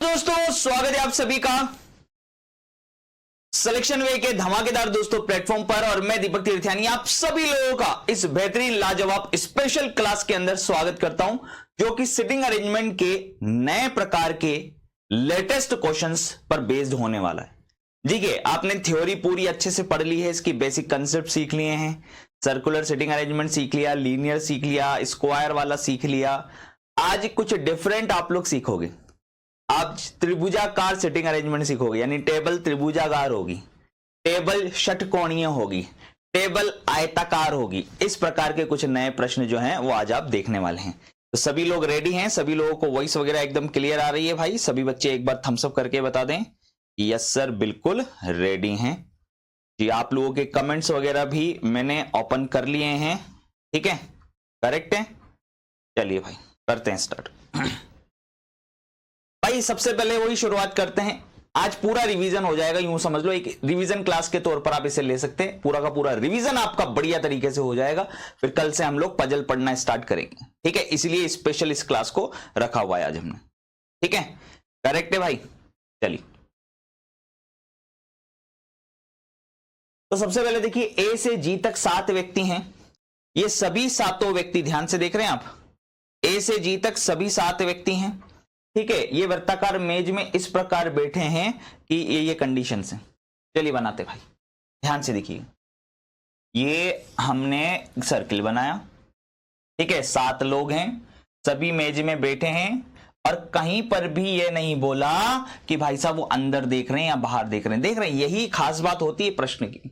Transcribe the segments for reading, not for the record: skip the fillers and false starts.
दोस्तों स्वागत है आप सभी का सिलेक्शन वे के धमाकेदार दोस्तों प्लेटफॉर्म पर। और मैं दीपक तीर्थयानी आप सभी लोगों का इस बेहतरीन लाजवाब स्पेशल क्लास के अंदर स्वागत करता हूं, जो कि सिटिंग अरेंजमेंट के नए प्रकार के लेटेस्ट क्वेश्चंस पर बेस्ड होने वाला है। ठीक है, आपने थ्योरी पूरी अच्छे से पढ़ ली है, इसकी बेसिक कंसेप्ट सीख लिए हैं, सर्कुलर सिटिंग अरेंजमेंट सीख लिया, लीनियर सीख लिया, स्क्वायर वाला सीख लिया। आज कुछ डिफरेंट आप लोग सीखोगे। आप त्रिभुजाकार सिटिंग अरेंजमेंट सीखोगे, यानी टेबल त्रिभुजाकार होगी, टेबल षटकोणीय होगी, टेबल आयताकार होगी। इस प्रकार के कुछ नए प्रश्न जो हैं वो आज आप देखने वाले हैं। तो सभी लोग रेडी हैं? सभी लोगों को वॉइस वगैरह एकदम क्लियर आ रही है? भाई सभी बच्चे एक बार थम्स अप करके बता दें यस सर बिल्कुल रेडी हैं जी। आप लोगों के कमेंट्स वगैरह भी मैंने ओपन कर लिए हैं, ठीक है, करेक्ट है। चलिए भाई करते हैं स्टार्ट। भाई सबसे पहले वही शुरुआत करते हैं। आज पूरा रिवीजन हो जाएगा, यूं समझ लो एक रिवीजन क्लास के तौर पर आप इसे ले सकते हैं। पूरा का पूरा रिवीजन आपका बढ़िया तरीके से हो जाएगा। फिर कल से हम लोग पजल पढ़ना स्टार्ट करेंगे, ठीक है। इसलिए स्पेशल इस क्लास को रखा हुआ है आज हमने, ठीक है, करेक्ट है भाई। चलिए तो सबसे पहले देखिए, ए से जी तक 7 व्यक्ति हैं। ये सभी सातों व्यक्ति ध्यान से देख रहे हैं आप, ए से जी तक सभी 7 व्यक्ति हैं, ठीक है। ये वृत्ताकार मेज में इस प्रकार बैठे हैं कि ये कंडीशन है। चलिए बनाते भाई, ध्यान से देखिए। ये हमने सर्किल बनाया, ठीक है, 7 लोग हैं, सभी मेज में बैठे हैं और कहीं पर भी ये नहीं बोला कि भाई साहब वो अंदर देख रहे हैं या बाहर देख रहे हैं। देख रहे हैं, यही खास बात होती है प्रश्न की।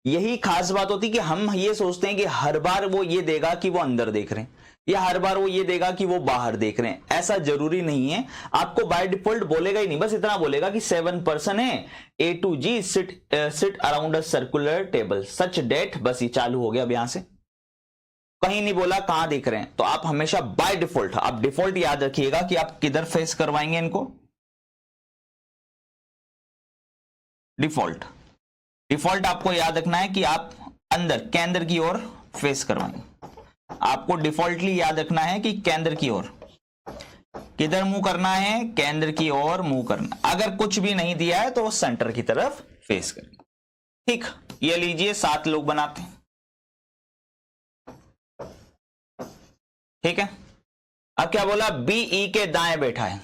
यही खास बात होती है कि हम ये सोचते हैं कि हर बार वो ये देगा कि वो अंदर देख रहे हैं या हर बार वो ये देगा कि वो बाहर देख रहे हैं। ऐसा जरूरी नहीं है। आपको बाय डिफॉल्ट बोलेगा ही नहीं, बस इतना बोलेगा कि 7 पर्सन है, A to G sit around a circular table such that. बस ये चालू हो गया। अब यहां से कहीं नहीं बोला कहां देख रहे हैं। तो आप हमेशा बाय डिफॉल्ट, आप डिफॉल्ट याद रखिएगा कि आप किधर फेस करवाएंगे इनको। डिफॉल्ट आपको याद रखना है कि आप अंदर केंद्र की ओर फेस करवाएंगे। आपको डिफॉल्टली याद रखना है कि केंद्र की ओर, किधर मुंह करना है, केंद्र की ओर मुंह करना। अगर कुछ भी नहीं दिया है तो वो सेंटर की तरफ फेस करें, ठीक। ये लीजिए 7 लोग बनाते हैं, ठीक है। अब क्या बोला, बी ई के दाएं बैठा है,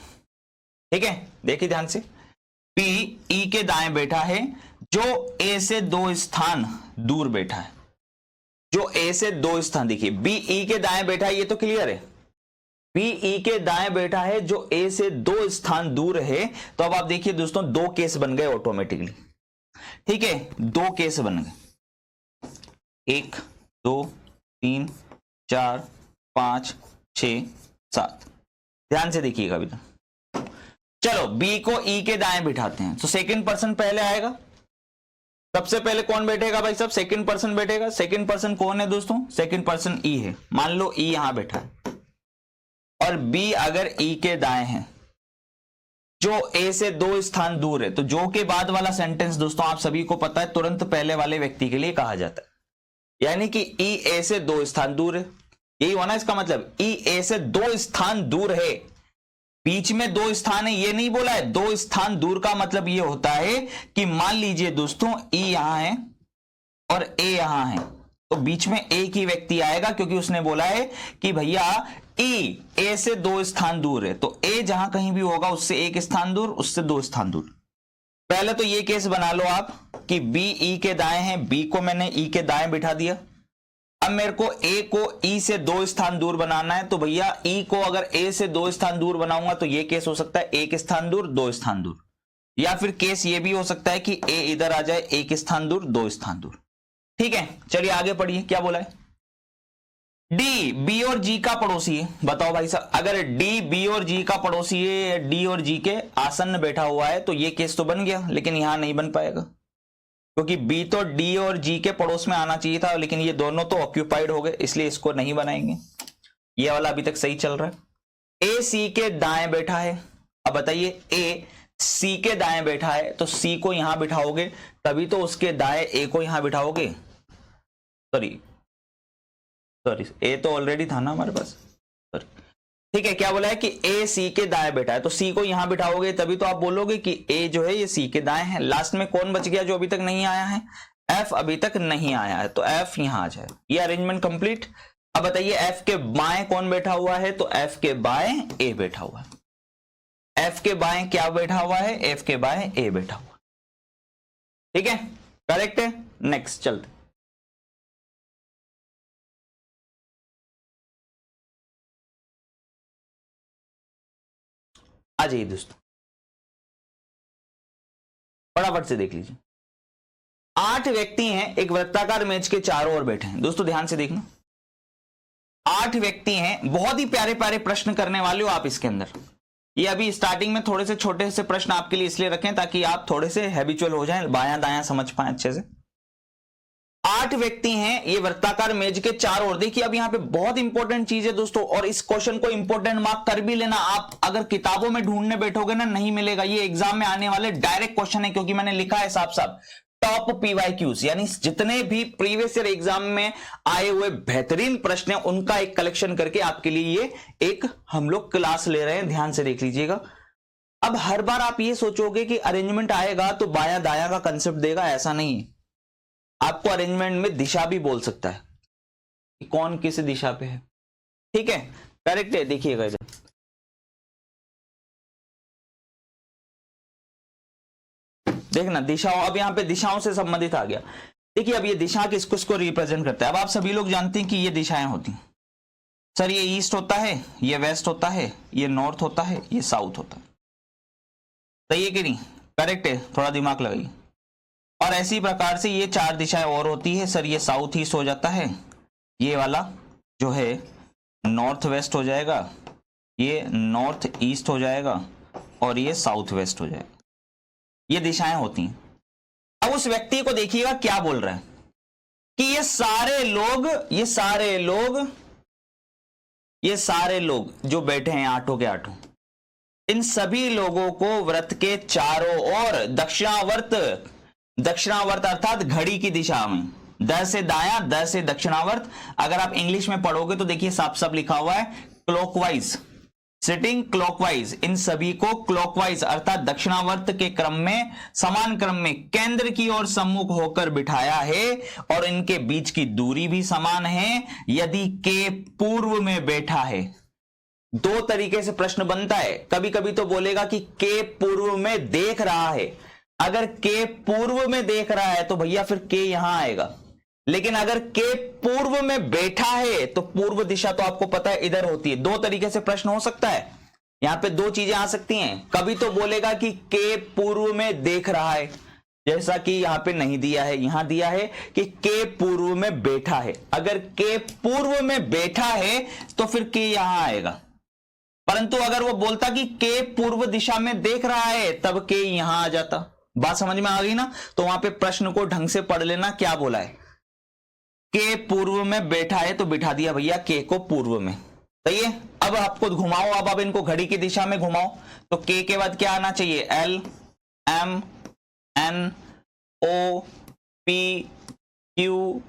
ठीक है। देखिए ध्यान से, बी ई के दाएं बैठा है, जो ए से 2 स्थान दूर बैठा है। जो ए से 2 स्थान, देखिए बी ई के दाएं बैठा है, ये तो क्लियर है। बी ई के दाएं बैठा है जो ए से 2 स्थान दूर है। तो अब आप देखिए दोस्तों, 2 केस बन गए ऑटोमेटिकली, ठीक है। 2 केस बन गए, 1 2 3 4 5 6 7। ध्यान से देखिएगा अभी तो। चलो बी को ई के दाएं बिठाते हैं, तो सेकंड पर्सन पहले आएगा। सबसे पहले कौन बैठेगा भाई साहब, सेकंड पर्सन बैठेगा। सेकंड पर्सन कौन है दोस्तों, सेकंड पर्सन ई है। मान लो ई यहां बैठा है और बी अगर ई के दाएं है, जो ए से 2 स्थान दूर है, तो जो के बाद वाला सेंटेंस दोस्तों आप सभी को पता है तुरंत पहले वाले व्यक्ति के लिए कहा जाता है। यानी कि ई ए से 2 स्थान दूर है, यही होना इसका मतलब। ई ए से 2 स्थान दूर है, बीच में 2 स्थान है ये नहीं बोला है। 2 स्थान दूर का मतलब ये होता है कि मान लीजिए दोस्तों ई यहां है और ए यहां है, तो बीच में एक ही व्यक्ति आएगा, क्योंकि उसने बोला है कि भैया ई ए से 2 स्थान दूर है। तो ए जहां कहीं भी होगा उससे 1 स्थान दूर, उससे 2 स्थान दूर। पहले तो ये केस बना लो आप कि बी ई के दाएं है, बी को मैंने ई के दाएं बिठा दिया। अब मेरे को ए को ई से 2 स्थान दूर बनाना है, तो भैया ई को अगर ए से 2 स्थान दूर बनाऊंगा तो ये केस हो सकता है 1 स्थान दूर 2 स्थान दूर, या फिर केस ये भी हो सकता है कि ए इधर आ जाए 1 स्थान दूर 2 स्थान दूर, ठीक है। चलिए आगे पढ़िए क्या बोला है। डी बी और जी का पड़ोसी है। बताओ भाई साहब, अगर डी बी और जी का पड़ोसी है, डी और जी के आसन्न बैठा हुआ है, तो ये केस तो बन गया, लेकिन यहां नहीं बन पाएगा, क्योंकि बी तो डी और जी के पड़ोस में आना चाहिए था, लेकिन ये दोनों तो ऑक्यूपाइड हो गए, इसलिए इसको नहीं बनाएंगे। ये वाला अभी तक सही चल रहा है। ए सी के दाएं बैठा है। अब बताइए, ए सी के दाएं बैठा है, तो सी को यहां बिठाओगे तभी तो उसके दाएं ए को यहां बिठाओगे। सॉरी ए तो ऑलरेडी था ना हमारे पास, सॉरी। ठीक है, क्या बोला है कि ए सी के दाएं बैठा है, तो सी को यहां बिठाओगे तभी तो आप बोलोगे कि ए जो है ये सी के दाएं है। लास्ट में कौन बच गया जो अभी तक नहीं आया है? एफ अभी तक नहीं आया है, तो एफ यहां आ जाए। ये अरेंजमेंट कंप्लीट। अब बताइए एफ के बाएं कौन बैठा हुआ है? तो एफ के बाएं ए बैठा हुआ है। एफ के बाएं क्या बैठा हुआ है? एफ के बाएं ए बैठा हुआ। ठीक है, करेक्ट है। नेक्स्ट चलते। आ जाइए दोस्तों, फटाफट से देख लीजिए। 8 व्यक्ति हैं, एक वृत्ताकार मेज के चारों ओर बैठे हैं। दोस्तों ध्यान से देखना, 8 व्यक्ति हैं। बहुत ही प्यारे प्यारे प्रश्न करने वाले हो आप इसके अंदर। ये अभी स्टार्टिंग में थोड़े से छोटे से प्रश्न आपके लिए इसलिए रखें ताकि आप थोड़े से हैबिचुअल हो जाएं, बायां दायां समझ पाएं अच्छे से। 8 व्यक्ति हैं, ये वृत्ताकार मेज के चारों ओर। देखिए अब यहां पे बहुत इंपॉर्टेंट चीज है दोस्तों, और इस क्वेश्चन को इंपॉर्टेंट मार्क कर भी लेना। आप अगर किताबों में ढूंढने बैठोगे ना, नहीं मिलेगा। ये एग्जाम में आने वाले डायरेक्ट क्वेश्चन है, क्योंकि मैंने लिखा है साफ साफ टॉप पीवाईक्यूज, यानी जितने भी प्रीवियस ईयर एग्जाम में आए हुए बेहतरीन प्रश्न हैं उनका एक कलेक्शन करके आपके लिए ये एक हम लोग क्लास ले रहे हैं। ध्यान से देख लीजिएगा। अब हर बार आप ये सोचोगे कि अरेंजमेंट आएगा तो बायां दायां का कंसेप्ट देगा, ऐसा नहीं है। आपको अरेंजमेंट में दिशा भी बोल सकता है कि कौन किस दिशा पे है। ठीक है, करेक्ट है। देखिएगा इधर, देखना दिशाओं, अब यहां पे दिशाओं से संबंधित आ गया। देखिए अब ये दिशा किसको रिप्रेजेंट करता है? अब आप सभी लोग जानते हैं कि ये दिशाएं होती हैं। सर ये ईस्ट होता है, ये वेस्ट होता है, ये नॉर्थ होता है, ये साउथ होता है। सही है कि नहीं? करेक्ट है, थोड़ा दिमाग लगाइए। और ऐसी प्रकार से ये 4 दिशाएं और होती है। सर ये साउथ ईस्ट हो जाता है, ये वाला जो है नॉर्थ वेस्ट हो जाएगा, ये नॉर्थ ईस्ट हो जाएगा, और ये साउथ वेस्ट हो जाएगा। ये दिशाएं होती हैं। अब उस व्यक्ति को देखिएगा क्या बोल रहा है कि ये सारे लोग जो बैठे हैं 8 के 8, इन सभी लोगों को व्रत के चारों ओर दक्षिणावर्त अर्थात घड़ी की दिशा में, द से दायां, द से दक्षिणावर्त। अगर आप इंग्लिश में पढ़ोगे तो देखिए साफ साफ लिखा हुआ है क्लॉकवाइज, सिटिंग क्लॉकवाइज। इन सभी को क्लॉकवाइज अर्थात दक्षिणावर्त के क्रम में, समान क्रम में केंद्र की ओर सम्मुख होकर बिठाया है, और इनके बीच की दूरी भी समान है। यदि के पूर्व में बैठा है, 2 तरीके से प्रश्न बनता है। कभी कभी तो बोलेगा कि के पूर्व में देख रहा है। अगर के पूर्व में देख रहा है तो भैया फिर के यहां आएगा, लेकिन अगर के पूर्व में बैठा है तो पूर्व दिशा तो आपको पता है इधर होती है। 2 तरीके से प्रश्न हो सकता है, यहां पे 2 चीजें आ सकती हैं। कभी तो बोलेगा कि के पूर्व में देख रहा है, जैसा कि यहां पे नहीं दिया है, यहां दिया है कि के पूर्व में बैठा है। अगर के पूर्व में बैठा है तो फिर के यहां आएगा। परंतु अगर वो बोलता कि के पूर्व दिशा में देख रहा है तब के यहां आ जाता। बात समझ में आ गई ना? तो वहां पे प्रश्न को ढंग से पढ़ लेना, क्या बोला है, के पूर्व में बैठा है तो बिठा दिया भैया के को पूर्व में। सही है। अब आपको घुमाओ, अब आप इनको घड़ी की दिशा में घुमाओ तो के के बाद क्या आना चाहिए? L M N O P Q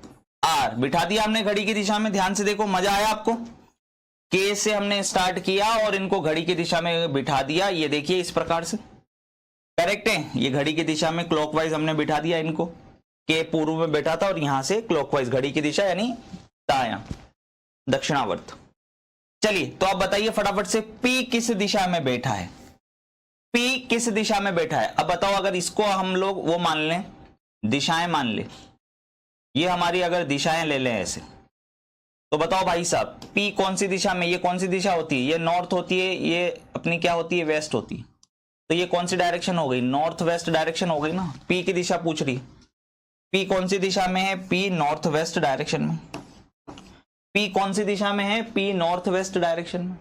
R. बिठा दिया हमने घड़ी की दिशा में। ध्यान से देखो, मजा आया आपको? के से हमने स्टार्ट किया और इनको घड़ी की दिशा में बिठा दिया। ये देखिए इस प्रकार से, करेक्ट है। ये घड़ी की दिशा में क्लॉकवाइज हमने बिठा दिया इनको। के पूर्व में बैठा था और यहां से क्लॉकवाइज घड़ी की दिशा यानी दायां, दक्षिणावर्त। चलिए तो आप बताइए फटाफट से, पी किस दिशा में बैठा है? पी किस दिशा में बैठा है? अब बताओ, अगर इसको हम लोग वो मान लें, दिशाएं मान ले, ये हमारी अगर दिशाएं ले लें ऐसे, तो बताओ भाई साहब पी कौन सी दिशा में? ये कौन सी दिशा होती है? ये नॉर्थ होती है, ये अपनी क्या होती है? वेस्ट होती है। तो ये कौन सी डायरेक्शन हो गई? नॉर्थ वेस्ट डायरेक्शन हो गई ना। पी की दिशा पूछ रही, पी कौन सी दिशा में है? पी नॉर्थ वेस्ट डायरेक्शन में। पी कौन सी दिशा में है? पी नॉर्थ वेस्ट डायरेक्शन में।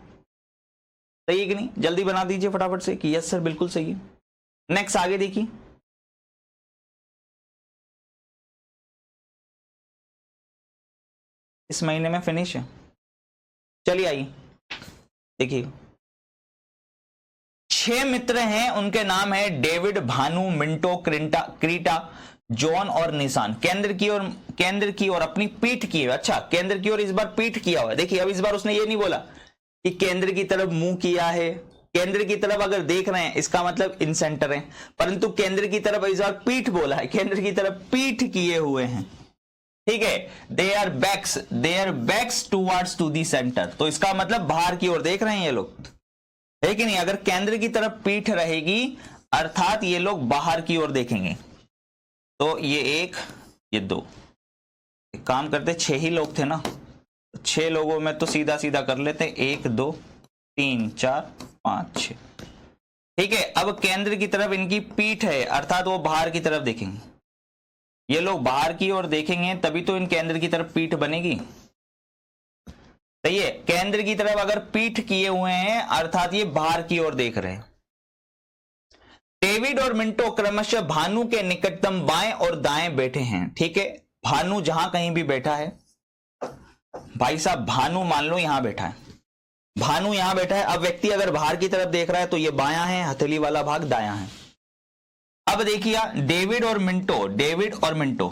सही है कि नहीं? जल्दी बना दीजिए फटाफट से कि यस सर बिल्कुल सही है। नेक्स्ट आगे देखिए, इस महीने में फिनिश है। चलिए आइए देखिए, 6 मित्र हैं, उनके नाम है David, Bhanu, Minto, Creta, John और निशान। केंद्र की ओर अपनी पीठ की है। अच्छा, केंद्र की ओर इस बार पीठ किया हुआ है। देखिए अब इस बार उसने ये नहीं बोला कि केंद्र की तरफ मुंह किया है, केंद्र की तरफ अगर देख रहे हैं इसका मतलब इन सेंटर है, परंतु केंद्र की तरफ इस बार पीठ बोला है, केंद्र की तरफ पीठ किए हुए हैं, ठीक है। They are backs towards to the centre, तो इसका मतलब बाहर की ओर देख रहे हैं ये लोग, है कि नहीं। अगर केंद्र की तरफ पीठ रहेगी अर्थात ये लोग बाहर की ओर देखेंगे। तो ये 1 ये 2, एक काम करते 6 ही लोग थे ना, 6 लोगों में तो सीधा सीधा कर लेते, 1 2 3 4 5 6, ठीक है। अब केंद्र की तरफ इनकी पीठ है अर्थात वो बाहर की तरफ देखेंगे, ये लोग बाहर की ओर देखेंगे तभी तो इन केंद्र की तरफ पीठ बनेगी, सही है। केंद्र की तरफ अगर पीठ किए हुए हैं अर्थात ये बाहर की ओर देख रहे हैं। डेविड और मिंटो क्रमशः भानु के निकटतम बाएं और दाएं बैठे हैं, ठीक है। भानु जहां कहीं भी बैठा है, भाई साहब भानु मान लो यहां बैठा है, भानु यहां बैठा है। अब व्यक्ति अगर बाहर की तरफ देख रहा है तो ये बायां है, हथेली वाला भाग दायां है। अब देखिए डेविड और मिंटो,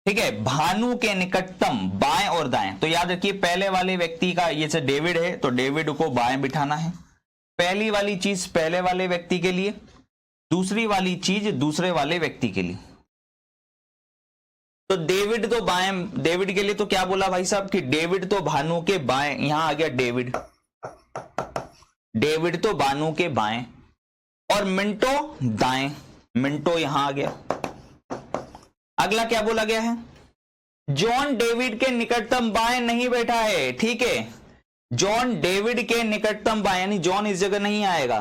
ठीक है, भानु के निकटतम बाएं और दाएं। तो याद रखिए पहले वाले व्यक्ति का ये से डेविड है तो डेविड को बाएं बिठाना है, पहली वाली चीज पहले वाले व्यक्ति के लिए, दूसरी वाली चीज दूसरे वाले व्यक्ति के लिए। तो डेविड तो बाएं, डेविड के लिए तो क्या बोला भाई साहब कि डेविड तो भानु के बाएं, यहां आ गया डेविड तो भानु के बाएं, और मिंटो दाएं, मिंटो यहां आ गया। अगला क्या बोला गया है, जॉन डेविड के निकटतम बाएं नहीं बैठा है, ठीक है। जॉन डेविड के निकटतम बाएं, यानी जॉन इस जगह नहीं आएगा,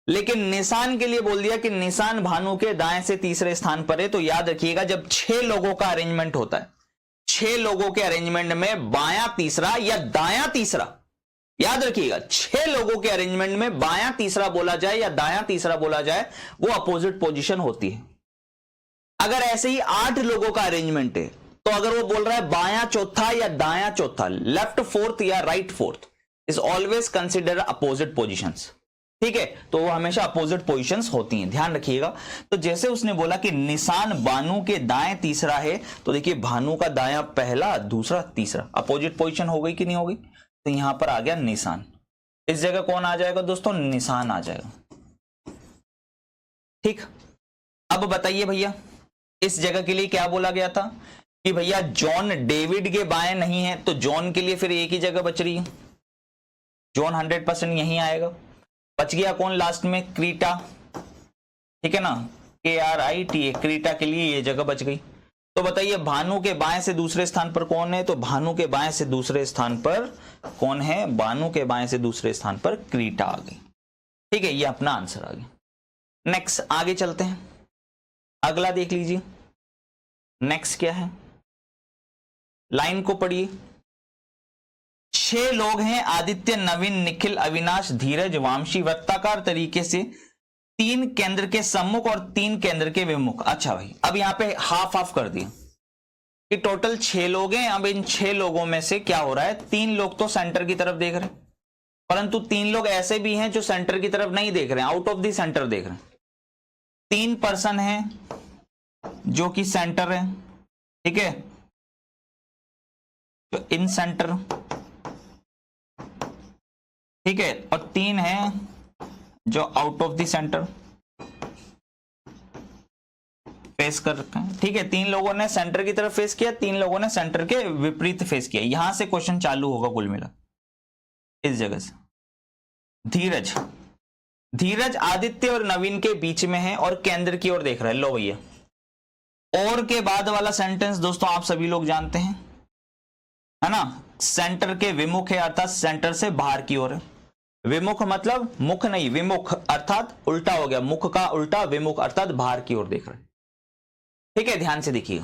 लेकिन निशान के लिए बोल दिया कि निशान भानु के दाएं से तीसरे स्थान पर है। तो याद रखिएगा जब 6 लोगों का अरेंजमेंट होता है, 6 लोगों के अरेंजमेंट में बायां तीसरा या दायां तीसरा, याद रखिएगा 6 लोगों के अरेंजमेंट में बायां तीसरा बोला जाए या दायां तीसरा बोला जाए वो अपोजिट पोजीशन होती है। अगर ऐसे ही 8 लोगों का अरेंजमेंट है तो अगर वो बोल रहा है बायां चौथा या दायां चौथा, लेफ्ट फोर्थ या right fourth, is always consider opposite positions, ठीक है। तो वो हमेशा अपोजिट पोजीशंस होती हैं, ध्यान रखिएगा। तो जैसे उसने बोला कि निशान भानु के दाएं तीसरा है, तो देखिए भानु का दायां पहला, दूसरा, तीसरा, अपोजिट पोजीशन हो गई कि नहीं हो गई। तो यहां पर आ गया निशान, इस जगह कौन आ जाएगा दोस्तों, निशान आ जाएगा, ठीक। अब बताइए भैया इस जगह के लिए क्या बोला गया था कि भैया जॉन डेविड के बाएं नहीं है, तो जॉन के लिए फिर एक ही जगह बच रही है, जॉन 100% यहीं आएगा। बच गया कौन लास्ट में, क्रीटा, ठीक है ना, KRITA, क्रीटा के लिए ये जगह बच गई। तो बताइए भानु के बाएं से दूसरे स्थान पर कौन है, तो भानु के बाएं से दूसरे स्थान पर कौन है, भानु के बाएं से दूसरे स्थान पर क्रीटा आ गई, ठीक है। ये अपना आंसर आ गया। नेक्स्ट आगे चलते हैं, अगला देख लीजिए नेक्स्ट क्या है, लाइन को पढ़िए। 6 लोग हैं, आदित्य, नवीन, निखिल, अविनाश, धीरज, वामशी, वृत्ताकार तरीके से 3 केंद्र के सम्मुख और 3 केंद्र के विमुख। अच्छा भाई अब यहां पे हाफ हाफ कर दिया कि टोटल 6 लोग हैं। अब इन 6 लोगों में से क्या हो रहा है, 3 लोग तो सेंटर की तरफ देख रहे हैं, परंतु 3 लोग ऐसे भी हैं जो सेंटर की तरफ नहीं देख रहे हैं, आउट ऑफ द सेंटर देख रहे हैं। 3 पर्सन हैं जो कि सेंटर है, ठीक है, तो इन सेंटर, ठीक है, और 3 हैं जो out of the centre face कर रखे हैं, ठीक है। 3 लोगों ने सेंटर की तरफ फेस किया, 3 लोगों ने सेंटर के विपरीत फेस किया। यहां से क्वेश्चन चालू होगा कुल मिला इस जगह से। धीरज आदित्य और नवीन के बीच में है और केंद्र की ओर देख रहा है। लो भैया, और के बाद वाला सेंटेंस दोस्तों आप सभी लोग जानते हैं, है ना, सेंटर के विमुख है अर्थात सेंटर से बाहर की ओर है। विमुख मतलब मुख नहीं, विमुख अर्थात उल्टा हो गया, मुख का उल्टा, विमुख अर्थात बाहर की ओर देख रहे हैं, ठीक है। ध्यान से देखिए,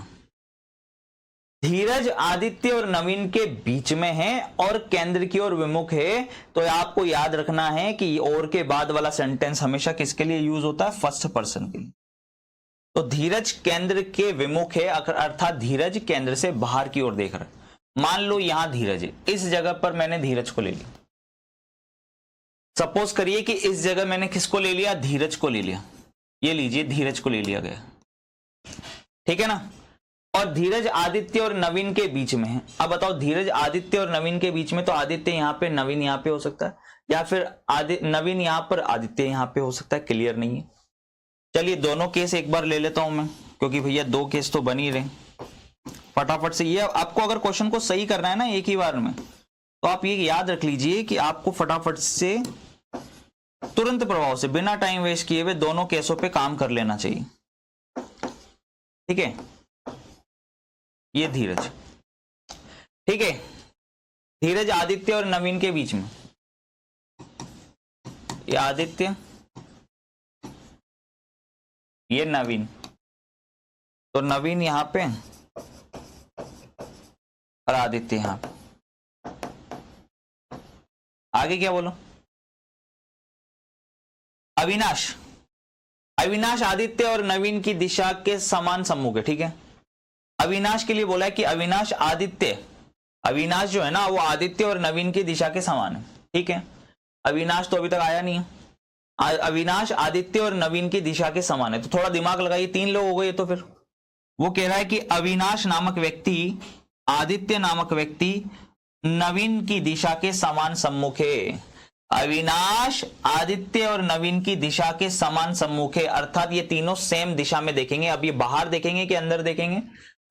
धीरज आदित्य और नवीन के बीच में है और केंद्र की ओर विमुख है। तो आपको याद रखना है कि और के बाद वाला सेंटेंस हमेशा किसके लिए यूज होता है, फर्स्ट पर्सन के लिए। तो धीरज केंद्र के विमुख है अर्थात धीरज केंद्र से बाहर की ओर देख रहा है। मान लो यहां धीरज है, इस जगह पर मैंने धीरज को ले लिया। सपोज करिए कि इस जगह मैंने किसको ले लिया, धीरज को ले लिया। ये लीजिए धीरज को ले लिया गया, ठीक है ना। और धीरज आदित्य और नवीन के बीच में है। अब बताओ, धीरज आदित्य और नवीन के बीच में, तो आदित्य यहां पे, नवीन यहां पे हो सकता है, या फिर नवीन यहां पर, आदित्य यहां पे हो सकता है। क्लियर नहीं है? चलिए दोनों केस एक बार ले लेता हूं मैं, क्योंकि भैया दो केस तो बन ही रहे। फटाफट से, ये आपको अगर क्वेश्चन को सही करना है ना एक ही बार में, तो आप ये याद रख लीजिए कि आपको फटाफट से तुरंत प्रभाव से, बिना टाइम वेस्ट किए हुए दोनों केसों पे काम कर लेना चाहिए। ठीक है, ये धीरज, ठीक है, धीरज आदित्य और नवीन के बीच में, ये आदित्य, ये नवीन, तो नवीन यहां पे और आदित्य यहां पे। आगे क्या बोलो? अविनाश, अविनाश आदित्य और नवीन की दिशा के समान सम्मुख है। ठीक है, अविनाश के लिए बोला है कि अविनाश आदित्य, अविनाश जो है ना वो आदित्य और नवीन की दिशा के समान है। ठीक है, अविनाश तो अभी तक आया नहीं है। अविनाश आदित्य और नवीन की दिशा के समान है, तो थोड़ा दिमाग लगाइए, तीन लोग हो गए। तो फिर वो कह रहा है कि अविनाश नामक व्यक्ति, आदित्य नामक व्यक्ति नवीन की दिशा के समान सम्मुख है। अविनाश आदित्य और नवीन की दिशा के समान सम्मुख है, अर्थात ये तीनों सेम दिशा में देखेंगे। अब ये बाहर देखेंगे कि अंदर देखेंगे?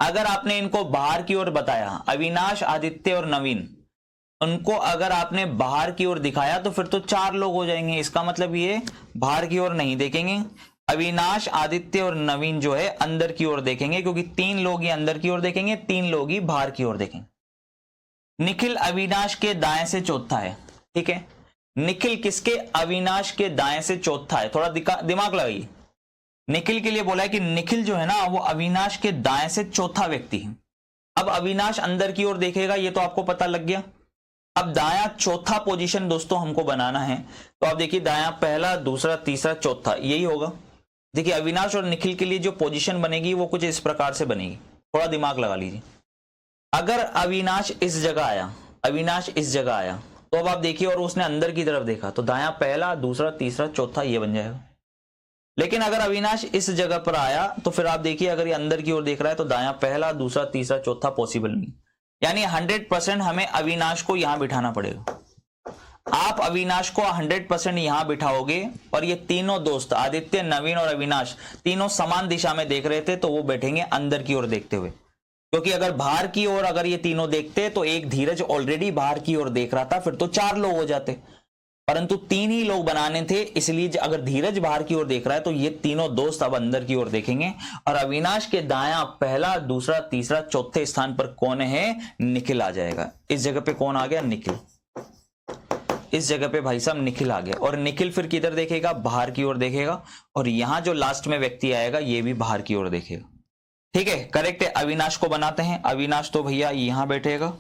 अगर आपने इनको बाहर की ओर बताया, अविनाश आदित्य और नवीन, उनको अगर आपने बाहर की ओर दिखाया तो फिर तो चार लोग हो जाएंगे। इसका मतलब ये बाहर की ओर नहीं देखेंगे, अविनाश आदित्य और नवीन जो है अंदर की ओर देखेंगे, क्योंकि तीन लोग ही अंदर की ओर देखेंगे, तीन लोग ही बाहर की ओर देखेंगे। निखिल अविनाश के दाएं से चौथा है। ठीक है, निखिल किसके? अविनाश के दाएं से चौथा है। थोड़ा दिमाग लगाइए, निखिल के लिए बोला है कि निखिल जो है ना वो अविनाश के दाएं से चौथा व्यक्ति है। अब अविनाश अंदर की ओर देखेगा, ये तो आपको पता लग गया। अब दायां चौथा पोजीशन दोस्तों हमको बनाना है, तो आप देखिए दायां पहला, दूसरा, तीसरा, चौथा, यही होगा। देखिए अविनाश और निखिल के लिए जो पोजीशन बनेगी वो कुछ इस प्रकार से बनेगी, थोड़ा दिमाग लगा लीजिए। अगर अविनाश इस जगह आया, अविनाश इस जगह आया, तो अब आप देखिए और उसने अंदर की तरफ देखा, तो दायां पहला, दूसरा, तीसरा, चौथा ये बन जाएगा। लेकिन अगर अविनाश इस जगह पर आया तो फिर आप देखिए अगर ये अंदर की ओर देख रहा है तो दायां पहला, दूसरा, तीसरा, चौथा पॉसिबल नहीं। यानी 100% हमें अविनाश को यहां बिठाना पड़ेगा। आप अविनाश को 100% यहां बिठाओगे और ये तीनों दोस्त आदित्य, नवीन और अविनाश तीनों समान दिशा में देख रहे थे, तो वो बैठेंगे अंदर की ओर देखते हुए। क्योंकि अगर बाहर की ओर अगर ये तीनों देखते तो एक धीरज ऑलरेडी बाहर की ओर देख रहा था, फिर तो चार लोग हो जाते, परंतु तीन ही लोग बनाने थे। इसलिए अगर धीरज बाहर की ओर देख रहा है तो ये तीनों दोस्त अब अंदर की ओर देखेंगे, और अविनाश के दायां पहला, दूसरा, तीसरा, चौथे स्थान पर कौन है? निखिल आ जाएगा। इस जगह पे कौन आ गया? निखिल। इस जगह पे भाई साहब निखिल आ गया, और निखिल फिर किधर देखेगा? बाहर की ओर देखेगा, और यहां जो लास्ट में व्यक्ति आएगा ये भी बाहर की ओर देखेगा। ठीक है, करेक्ट है। अविनाश को बनाते हैं। अविनाश तो भैया यहां बैठेगा,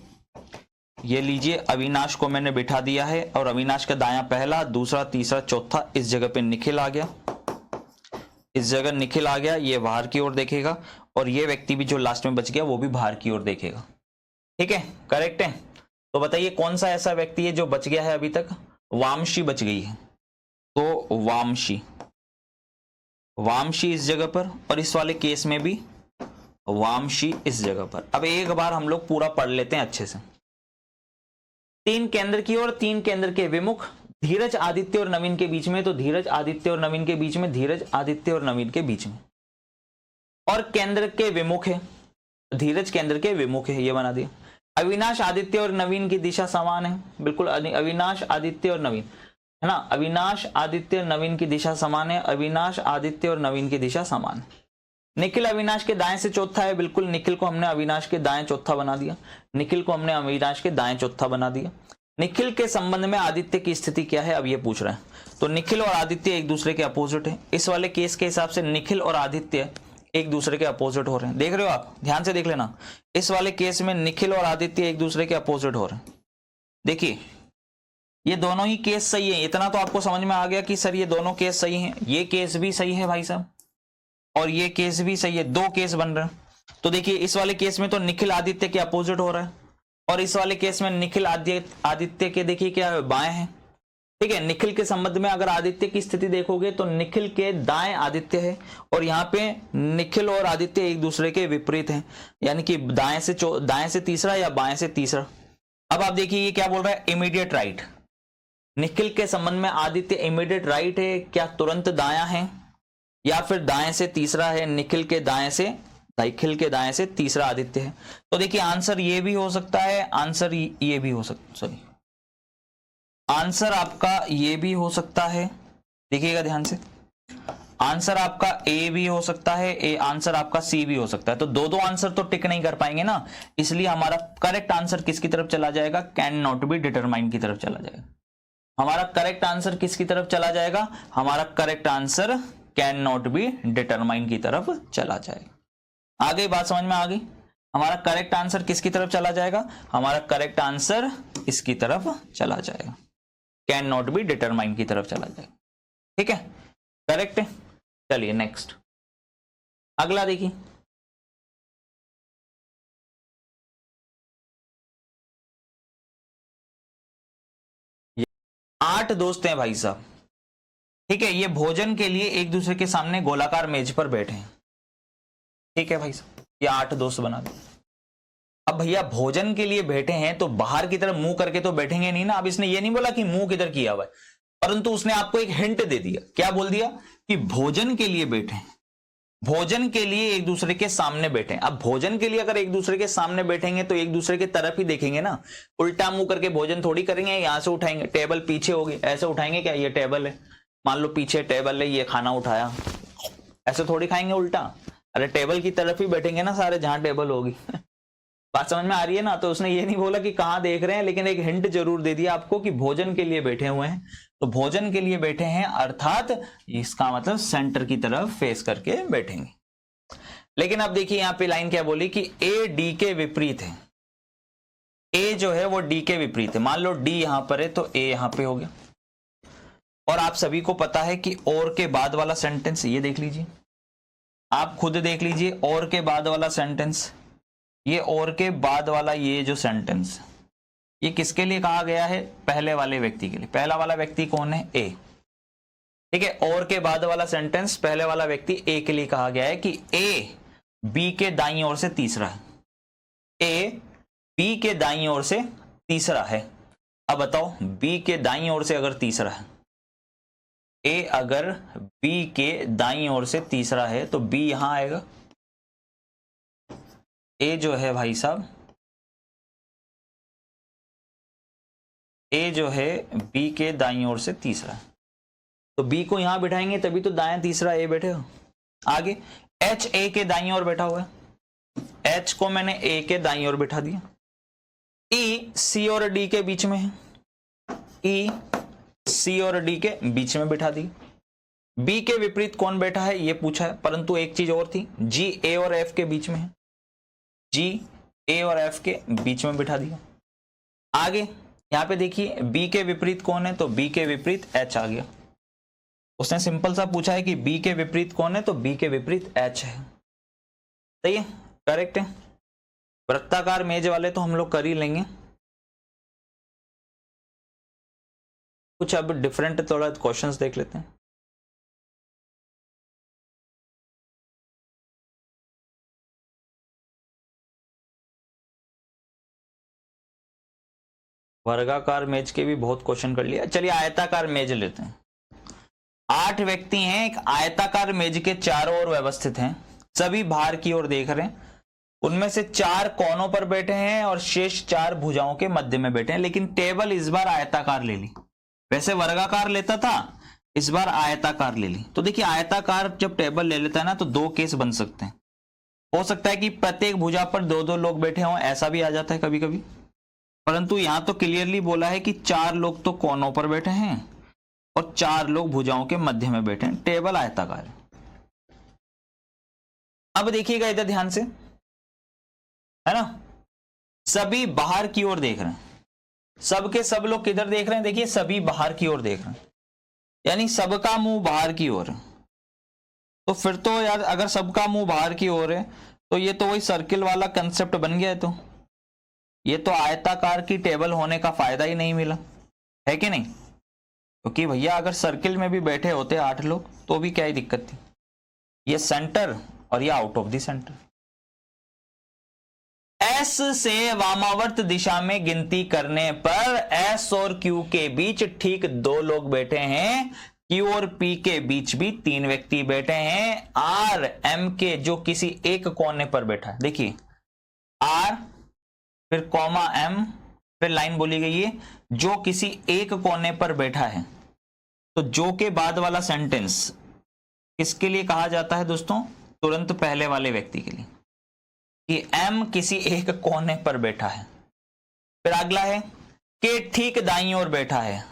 ये लीजिए अविनाश को मैंने बिठा दिया है, और अविनाश का दायां पहला, दूसरा, तीसरा, चौथा, इस जगह पे निखिल आ गया। इस जगह निखिल आ गया, ये बाहर की ओर देखेगा, और ये व्यक्ति भी जो लास्ट में बच गया वो भी बाहर की ओर देखेगा। ठीक है, करेक्ट है। तो बताइए कौन सा ऐसा व्यक्ति है जो बच गया है अभी तक? वामशी बच गई है, तो वामशी, वामशी इस जगह पर, और इस वाले केस में भी वामशी इस जगह पर। अब एक बार हम लोग पूरा पढ़ लेते हैं अच्छे से। तीन केंद्र की ओर, तीन केंद्र के विमुख, धीरज आदित्य और नवीन के बीच में, तो धीरज आदित्य और नवीन के बीच में, धीरज आदित्य और नवीन के बीच में, और केंद्र के विमुख है, धीरज केंद्र के विमुख है, ये बना दिया। अविनाश आदित्य और नवीन की दिशा समान है, बिल्कुल अविनाश आदित्य और नवीन है ना, अविनाश आदित्य और नवीन की दिशा समान है, अविनाश आदित्य और नवीन की दिशा समान है। निखिल अविनाश के दाएं से चौथा है, बिल्कुल निखिल को हमने अविनाश के दाएं चौथा बना दिया, निखिल को हमने अविनाश के दाएं चौथा बना दिया। निखिल के संबंध में आदित्य की स्थिति क्या है, अब ये पूछ रहा है। तो निखिल और आदित्य एक दूसरे के अपोजिट है। इस वाले केस के हिसाब से निखिल और आदित्य एक दूसरे के अपोजिट हो रहे हैं, देख रहे हो आप, ध्यान से देख लेना। इस वाले केस में निखिल और आदित्य एक दूसरे के अपोजिट हो रहे हैं। देखिए ये दोनों ही केस सही है, इतना तो आपको समझ में आ गया कि सर ये दोनों केस सही हैं। ये केस भी सही है भाई साहब, और ये केस भी सही है, दो केस बन रहे हैं। तो देखिए इस वाले केस में तो निखिल आदित्य के अपोजिट हो रहा है, और इस वाले केस में निखिल आदित्य के देखिए क्या बाएं है, ठीक है। निखिल के संबंध में अगर आदित्य की स्थिति देखोगे तो निखिल के दाएं आदित्य है और यहाँ पे निखिल और आदित्य एक दूसरे के विपरीत हैं, यानी कि दाएं से तीसरा या बाएं से तीसरा। अब आप देखिए ये क्या बोल रहा है, इमीडिएट राइट। निखिल के संबंध में आदित्य इमीडिएट राइट है, क्या तुरंत दायां है, या फिर दाएं से तीसरा है, निखिल के दाएं से तीसरा आदित्य है। तो देखिए आंसर ये भी हो सकता है, आंसर ये भी हो सकता, सॉरी आंसर आपका ये भी हो सकता है, देखिएगा ध्यान से, आंसर आपका ए भी हो सकता है, आंसर आपका सी भी हो सकता है। तो दो आंसर तो टिक नहीं कर पाएंगे ना, इसलिए हमारा करेक्ट आंसर किसकी तरफ चला जाएगा, कैन नॉट बी डिटरमाइन की तरफ चला जाएगा। हमारा करेक्ट आंसर किसकी तरफ चला जाएगा, हमारा correct answer can not be determine की तरफ चला जाएगा। आ गई बात समझ में आ गई। हमारा करेक्ट आंसर किसकी तरफ चला जाएगा, हमारा करेक्ट आंसर इसकी तरफ चला जाएगा, कैन नॉट बी डिटरमाइन की तरफ चला जाएगा। ठीक है, करेक्ट है। चलिए नेक्स्ट, अगला देखिए। आठ दोस्त हैं भाई साहब, ठीक है, ये भोजन के लिए एक दूसरे के सामने गोलाकार मेज पर बैठे हैं। ठीक है भाई साहब, ये 8 दोस्त बना दो। अब भैया भोजन के लिए बैठे हैं तो बाहर की तरफ मुंह करके तो बैठेंगे नहीं ना। अब इसने ये नहीं बोला कि मुंह किधर किया हुआ है, परंतु उसने आपको एक हिंट दे दिया। क्या बोल दिया कि भोजन के लिए बैठे हैं, भोजन के लिए एक दूसरे के सामने बैठे हैं। अब भोजन के लिए अगर एक दूसरे के सामने बैठेंगे तो एक दूसरे की तरफ ही देखेंगे ना, उल्टा मुंह करके भोजन थोड़ी करेंगे। यहां से उठाएंगे, टेबल पीछे होगी, ऐसे उठाएंगे क्या, ये टेबल है, मान लो पीछे टेबल है, ये खाना उठाया, ऐसे थोड़ी खाएंगे उल्टा। अरे टेबल की तरफ ही बैठेंगे ना सारे, जहां टेबल होगी। बात समझ में आ रही है ना। तो उसने ये नहीं बोला कि कहां देख रहे हैं, लेकिन एक हिंट जरूर दे दिया आपको कि भोजन के लिए बैठे हुए हैं। तो भोजन के लिए बैठे हैं अर्थात इसका मतलब सेंटर की तरफ फेस करके बैठेंगे। लेकिन अब देखिए यहां पे लाइन क्या बोली कि ए डी के विपरीत है। ए जो है वो डी के विपरीत है। मान लो डी यहां पर है तो ए यहां पे हो गया। और आप सभी को पता है कि और के बाद वाला सेंटेंस, ये देख लीजिए, आप खुद देख लीजिए, और के बाद वाला सेंटेंस, ये और के बाद वाला ये जो सेंटेंस, ये किसके लिए कहा गया है, पहले वाले व्यक्ति के लिए। पहला वाला व्यक्ति कौन है, ए। ठीक है, और के बाद वाला सेंटेंस पहले वाला व्यक्ति ए के लिए कहा गया है कि ए बी के दाईं ओर से तीसरा है, ए बी के दाईं ओर से तीसरा है। अब बताओ बी के दाईं ओर से अगर तीसरा है, ए अगर बी के दाईं ओर से तीसरा है तो बी यहां आएगा। ए जो है भाई साहब, ए जो है बी के दाईं ओर से तीसरा है, तो बी को यहां बिठाएंगे तभी तो दाएं तीसरा ए बैठेगा। आगे एच ए के दाईं ओर बैठा हुआ है, एच को मैंने ए के दाईं ओर बिठा दिया। ई सी और डी के बीच में है, ई सी और डी के बीच में बिठा दी। बी के विपरीत कौन बैठा है ये पूछा है, परंतु एक चीज और थी, जी ए और एफ के बीच में है, जी ए और एफ के बीच में बिठा दिया। आगे यहां पे देखिए बी के विपरीत कौन है, तो बी के विपरीत एच आ गया। उसने सिंपल सा पूछा है कि बी के विपरीत कौन है, तो बी के विपरीत एच है। सही है, करेक्ट है। वृत्ताकार मेज वाले तो हम लोग कर ही लेंगे। कुछ अब डिफरेंट थोड़ा क्वेश्चंस देख लेते हैं। वर्गाकार मेज के भी बहुत क्वेश्चन कर लिया। चलिए आयताकार मेज लेते हैं। 8 व्यक्ति हैं, एक आयताकार मेज के चारों ओर व्यवस्थित हैं, सभी बाहर की ओर देख रहे हैं। उनमें से 4 कोनों पर बैठे हैं और शेष 4 भुजाओं के मध्य में बैठे हैं। लेकिन टेबल इस बार आयताकार ले ली, वैसे वर्गाकार लेता था, इस बार आयताकार ले ली। तो देखिए आयताकार जब टेबल ले लेता है ना तो 2 केस बन सकते हैं। हो सकता है कि प्रत्येक भुजा पर 2-2 लोग बैठे हों, ऐसा भी आ जाता है कभी कभी। परंतु यहां तो क्लियरली बोला है कि 4 लोग तो कोनों पर बैठे हैं और 4 लोग भुजाओं के मध्य में बैठे हैं। टेबल आयताकार है। अब देखिएगा इधर ध्यान से, है ना, सभी बाहर की ओर देख रहे हैं। सबके सब लोग किधर देख रहे हैं, देखिए सभी बाहर की ओर देख रहे हैं, यानी सबका मुंह बाहर की ओर है। तो फिर तो यार अगर सबका मुंह बाहर की ओर है तो ये तो वही सर्किल वाला कंसेप्ट बन गया है। तो ये तो आयताकार की टेबल होने का फायदा ही नहीं मिला, है कि नहीं। क्योंकि भैया अगर सर्किल में भी बैठे होते 8 लोग तो भी क्या ही दिक्कत थी। ये सेंटर और ये out of the centre. S से वामावर्त दिशा में गिनती करने पर एस और क्यू के बीच ठीक 2 लोग बैठे हैं। क्यू और पी के बीच भी 3 व्यक्ति बैठे हैं। आर एम के जो किसी एक कोने पर बैठा है, देखिए आर फिर कॉमा एम फिर लाइन बोली गई है जो किसी एक कोने पर बैठा है। तो जो के बाद वाला सेंटेंस किसके लिए कहा जाता है दोस्तों? तुरंत पहले वाले व्यक्ति के लिए कि एम किसी एक कोने पर बैठा है। फिर अगला है के ठीक दाईं ओर बैठा है।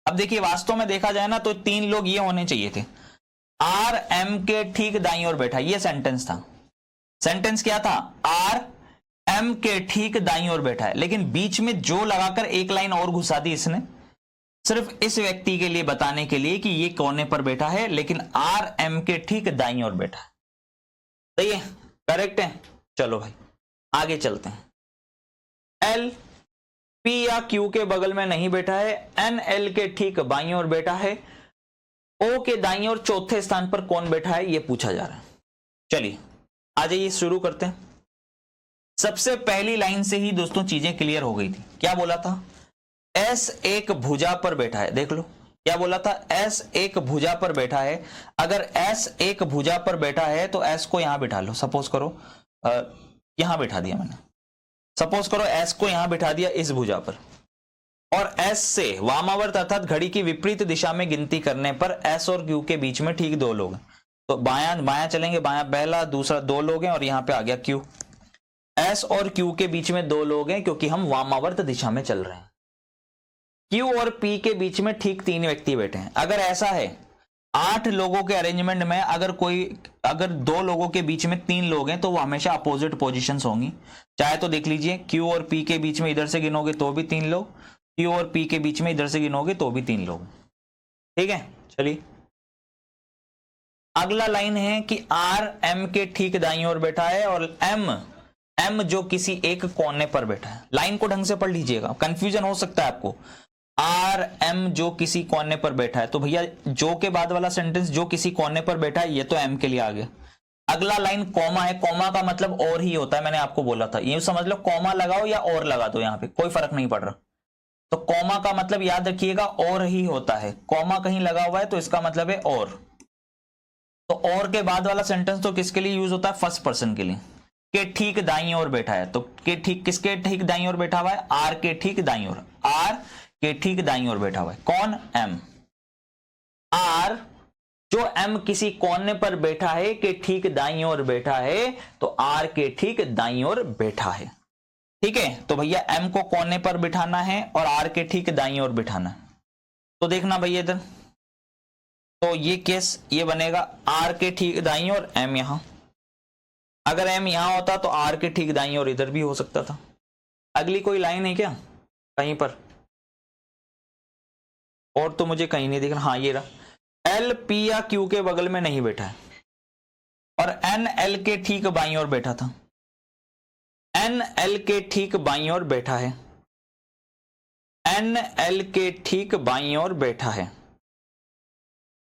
अब देखिए वास्तव में देखा जाए ना तो 3 लोग ये होने चाहिए थे। आर एम के ठीक दाईं ओर बैठा, ये सेंटेंस था। सेंटेंस क्या था? आर एम के ठीक दाईं ओर बैठा है, लेकिन बीच में जो लगाकर एक लाइन और घुसा दी इसने, सिर्फ इस व्यक्ति के लिए बताने के लिए कि ये कोने पर बैठा है, लेकिन आर एम के ठीक दाईं ओर बैठा है। सही है, करेक्ट है। चलो भाई आगे चलते हैं। एल पी या क्यू के बगल में नहीं बैठा है। एन एल के ठीक बाईं ओर बैठा है। ओ के दाईं ओर चौथे स्थान पर कौन बैठा है, यह पूछा जा रहा है। चलिए आ जाइए शुरू करते हैं। सबसे पहली लाइन से ही दोस्तों चीजें क्लियर हो गई थी। क्या बोला था? एस एक भुजा पर बैठा है। देख लो क्या बोला था? एस एक भुजा पर बैठा है। अगर एस एक भुजा पर बैठा है तो एस को यहां बिठा लो। सपोज करो यहां बिठा दिया मैंने। सपोज करो एस को यहां बिठा दिया इस भुजा पर, और एस से वामावर्त अर्थात घड़ी की विपरीत दिशा में गिनती करने पर एस और क्यू के बीच में ठीक 2 लोग हैं। तो बायां बायां चलेंगे, बायां पहला, दूसरा 2 लोग हैं, और यहां पे आ गया क्यू। एस और क्यू के बीच में 2 लोग हैं क्योंकि हम वामावर्त दिशा में चल रहे हैं। क्यू और पी के बीच में ठीक 3 व्यक्ति बैठे हैं। अगर ऐसा है 8 लोगों के अरेंजमेंट में अगर 2 लोगों के बीच में 3 लोग हैं तो वो हमेशा अपोजिट पोजीशंस होंगी। चाहे तो देख लीजिए क्यू और पी के बीच में इधर से गिनोगे तो भी 3 लोग, क्यू और पी के बीच में इधर से गिनोगे तो भी 3 लोग। ठीक है, चलिए अगला लाइन है कि आर एम के ठीक दाईं ओर बैठा है और एम जो किसी एक कोने पर बैठा है। लाइन को ढंग से पढ़ लीजिएगा, कंफ्यूजन हो सकता है आपको। आर एम जो किसी कोने पर बैठा है, तो भैया जो के बाद वाला सेंटेंस जो किसी कोने पर बैठा है ये तो एम के लिए आ गया। अगला लाइन कॉमा है। कॉमा का मतलब और ही होता है, मैंने आपको बोला था। ये समझ लो कॉमा लगाओ या और लगा दो, यहां पे कोई फर्क नहीं पड़ रहा। तो कॉमा का मतलब याद रखिएगा और ही होता है। कॉमा कहीं लगा हुआ है तो इसका मतलब है और। तो और के बाद वाला सेंटेंस तो किसके लिए यूज होता है? फर्स्ट पर्सन के लिए। के ठीक दाईं ओर बैठा है, तो के ठीक किसके ठीक दाईं ओर बैठा हुआ है? आर के ठीक दाईं ओर। आर के ठीक दाईं ओर बैठा हुआ है कौन? एम। आर जो एम किसी कोने पर बैठा है के ठीक दाईं ओर बैठा है, तो आर के ठीक दाईं ओर बैठा है। ठीक है, तो भैया एम को कोने पर बिठाना है और आर के ठीक दाईं ओर बिठाना है। तो देखना भैया इधर, तो ये केस ये बनेगा आर के ठीक दाईं ओर, एम यहां। अगर एम यहां होता तो आर के ठीक दाईं ओर इधर भी हो सकता था। अगली कोई लाइन है क्या कहीं पर? और तो मुझे कहीं नहीं दिख रहा। हाँ ये रहा। एल पी या क्यू के बगल में नहीं बैठा है और एन एल के ठीक बाईं ओर बैठा था। एन एल के ठीक बाईं ओर बैठा है। एन एल के ठीक बाईं ओर बैठा है।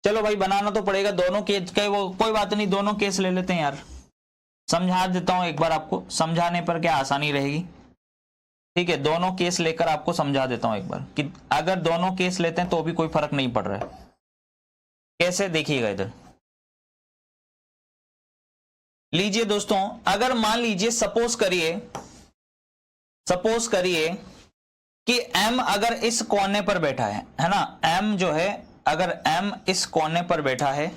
चलो भाई बनाना तो पड़ेगा दोनों केस के, वो कोई बात नहीं, दोनों केस ले लेते हैं यार। समझा देता हूं एक बार आपको, समझाने पर क्या आसानी रहेगी। ठीक है, दोनों केस लेकर आपको समझा देता हूं एक बार कि अगर दोनों केस लेते हैं तो भी कोई फर्क नहीं पड़ रहा है। कैसे देखिएगा इधर, लीजिए दोस्तों, अगर मान लीजिए सपोज करिए कि एम अगर इस कोने पर बैठा है ना, एम जो है अगर एम इस कोने पर बैठा है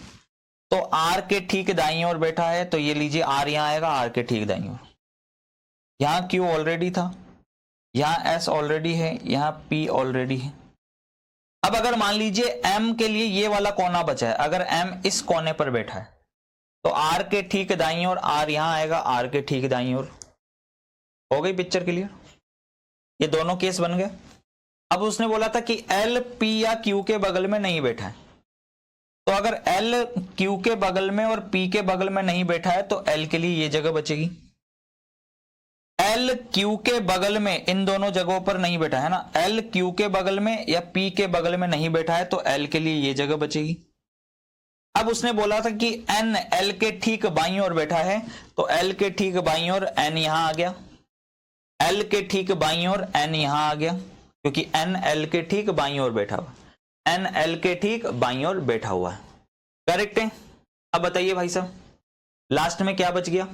तो आर के ठीक दाईं ओर बैठा है, तो ये लीजिए आर यहां आएगा, आर के ठीक दाईं ओर। यहां क्यू ऑलरेडी था, यहां एस ऑलरेडी है, यहां पी ऑलरेडी है। अब अगर मान लीजिए एम के लिए ये वाला कोना बचा है, अगर एम इस कोने पर बैठा है तो आर के ठीक दाईं ओर आर यहां आएगा, आर के ठीक दाईं ओर। हो गई पिक्चर क्लियर? ये दोनों केस बन गए। अब उसने बोला था कि एल पी या क्यू के बगल में नहीं बैठा है, तो अगर एल क्यू के बगल में और पी के बगल में नहीं बैठा है तो एल के लिए ये जगह बचेगी। एल एल क्यू के बगल में इन दोनों जगहों पर नहीं बैठा है ना, एल क्यू के बगल में या पी के बगल में नहीं बैठा है तो एल के लिए ये जगह बचेगी। अब उसने बोला था कि एन एल के ठीक बाईं ओर बैठा है, तो एल के ठीक बाईं ओर एन यहां आ गया, एल के ठीक बाईं ओर एन यहां आ गया, क्योंकि एन एल के ठीक बाईं ओर बैठा हुआ, एन एल के ठीक बाईं ओर बैठा हुआ है। करेक्ट है। अब बताइए भाई साहब, लास्ट में क्या बच गया?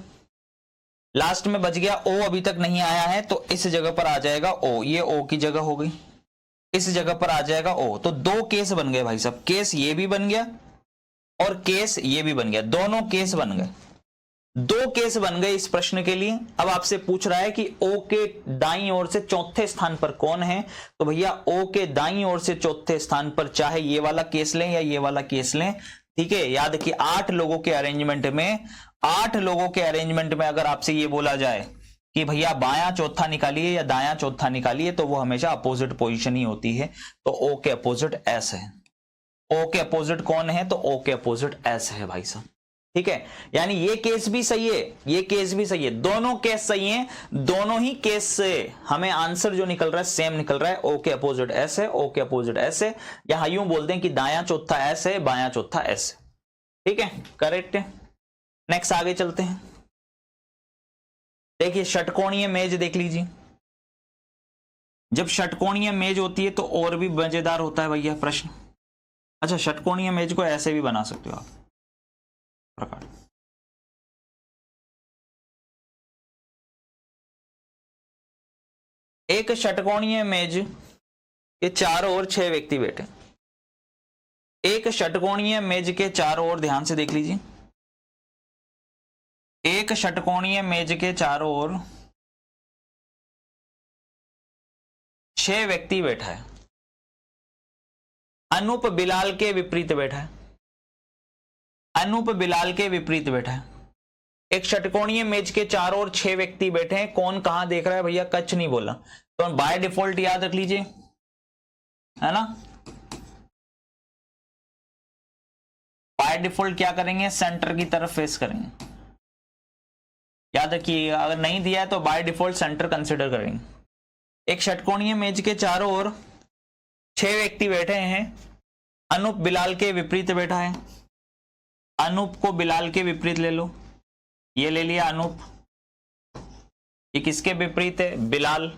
लास्ट में बच गया ओ अभी तक नहीं आया है, तो इस जगह पर आ जाएगा ओ, ये ओ की जगह हो गई, इस जगह पर आ जाएगा ओ। तो दो केस बन गए भाई साहब, केस ये भी बन गया और केस ये भी बन गया, दोनों केस बन गए, दो केस बन गए इस प्रश्न के लिए। अब आपसे पूछ रहा है कि ओ के दाईं ओर से चौथे स्थान पर कौन है, तो भैया ओ के दाईं ओर से चौथे स्थान पर चाहे ये वाला केस लें या ये वाला केस लें, ठीक है। याद रखिए 8 लोगों के अरेंजमेंट में, 8 लोगों के अरेंजमेंट में अगर आपसे ये बोला जाए कि भैया बायां चौथा निकालिए या दायां चौथा निकालिए, तो वो हमेशा अपोजिट पोजीशन ही होती है। तो ओ के अपोजिट एस है, ओ के अपोजिट कौन है, तो ओ के अपोजिट एस है भाई साहब, ठीक है। यानी ये केस भी सही है, ये केस भी सही है, दोनों केस सही हैं, दोनों ही केस से हमें आंसर जो निकल रहा है सेम निकल रहा है, ओ के अपोजिट एस है, ओ के अपोजिट एस है, यहां यूं बोलते हैं कि दायां चौथा एस है, बायां चौथा एस है, ठीक है, करेक्ट है। नेक्स्ट आगे चलते हैं। देखिए षटकोणीय मेज देख लीजिए, जब षटकोणीय मेज होती है तो और भी मजेदार होता है भैया प्रश्न। अच्छा, षटकोणीय मेज को ऐसे भी बना सकते हो आप, प्रकार एक षटकोणीय मेज के चारों ओर 6 व्यक्ति बैठे, एक षटकोणीय मेज के चारों ओर, ध्यान से देख लीजिए, एक षटकोणीय मेज के चारों ओर 6 व्यक्ति बैठा है। अनूप बिलाल के विपरीत बैठा है, अनूप बिलाल के विपरीत बैठा है। एक षटकोणीय मेज के चारों ओर 6 व्यक्ति बैठे हैं, कौन कहां देख रहा है भैया, कच्छ नहीं बोला, तो बाय डिफॉल्ट याद रख लीजिए, है ना, बाय डिफॉल्ट क्या करेंगे, सेंटर की तरफ फेस करेंगे। याद रखिए अगर नहीं दिया है तो बाय डिफॉल्ट सेंटर कंसिडर करेंगे। एक षटकोणीय मेज के चारों ओर 6 व्यक्ति बैठे हैं, अनूप बिलाल के विपरीत बैठा है, अनूप को बिलाल के विपरीत ले लो, ये ले लिया अनूप, ये किसके विपरीत है, बिलाल,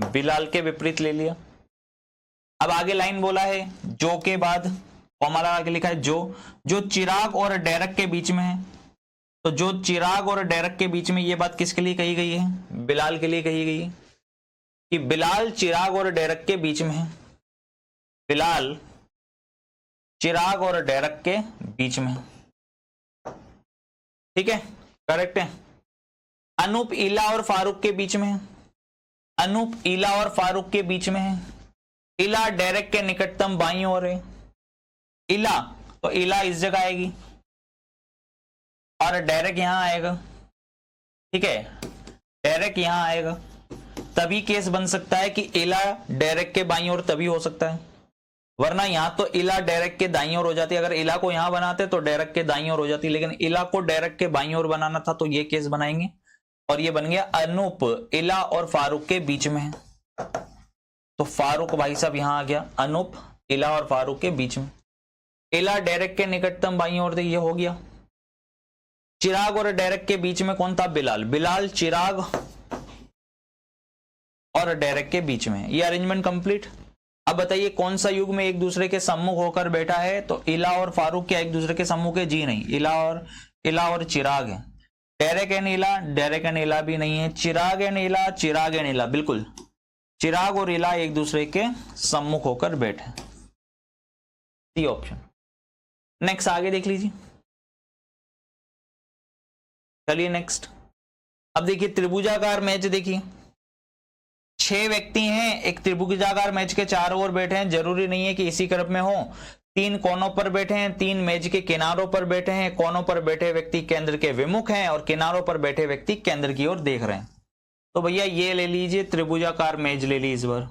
बिलाल के विपरीत ले लिया। अब आगे लाइन बोला है जो के बाद कॉमा लगा के लिखा है जो चिराग और डेरेक के बीच में है, तो जो चिराग और डेरेक के बीच में, ये बात किसके लिए कही गई है, बिलाल के लिए कही गई है, कि बिलाल चिराग और डेरेक के बीच में है, बिलाल चिराग और डेरेक के बीच में, ठीक है, करेक्ट है। अनूप इला और फारूक के बीच में है, अनूप इला और फारूक के बीच में है, इला डेरेक के निकटतम बाईं ओर है, इला तो इला इस जगह आएगी और डेरेक यहां आएगा, ठीक है, डेरेक यहां आएगा, तभी केस बन सकता है कि इला डेरेक के बाईं ओर तभी हो सकता है, वरना यहां तो इला डेरेक के दाईं ओर हो जाती है, अगर इला को यहां बनाते तो डेरेक के दाईं ओर हो जाती, लेकिन इला को डेरेक के बाईं ओर बनाना था तो ये केस बनाएंगे, और ये बन गया अनूप इला और फारूक के बीच में है, तो फारूक भाई साहब यहां आ गया, अनूप इला और फारूक के बीच में, इला डेरेक के निकटतम बाईं ओर, ये हो गया। चिराग और डेरेक के बीच में कौन था, बिलाल, बिलाल चिराग और डेरेक के बीच में, ये अरेंजमेंट कंप्लीट। अब बताइए कौन सा युग में एक दूसरे के सम्मुख होकर बैठा है, तो इला और फारूक क्या एक दूसरे के सम्मुख है, जी नहीं, इला और चिराग है, डेरेक एंड इला, डेरेक एंड इला भी नहीं है, चिराग एंड इला, चिराग एंड इला, बिल्कुल चिराग और इला एक दूसरे के सम्मुख होकर बैठे, सी ऑप्शन। नेक्स्ट आगे देख लीजिए, चलिए नेक्स्ट। अब देखिए त्रिभुजाकार मैच, देखिए 6 व्यक्ति हैं, एक त्रिभुजाकार मैच के चारों ओर बैठे हैं, जरूरी नहीं है कि इसी क्रम में हो, 3 कोनों पर बैठे हैं, 3 मेज के किनारों पर बैठे हैं, कोनों पर बैठे व्यक्ति केंद्र के विमुख हैं और किनारों पर बैठे व्यक्ति केंद्र की ओर देख रहे हैं, तो भैया ये ले लीजिए त्रिभुजाकार मेज ले ली इस बार।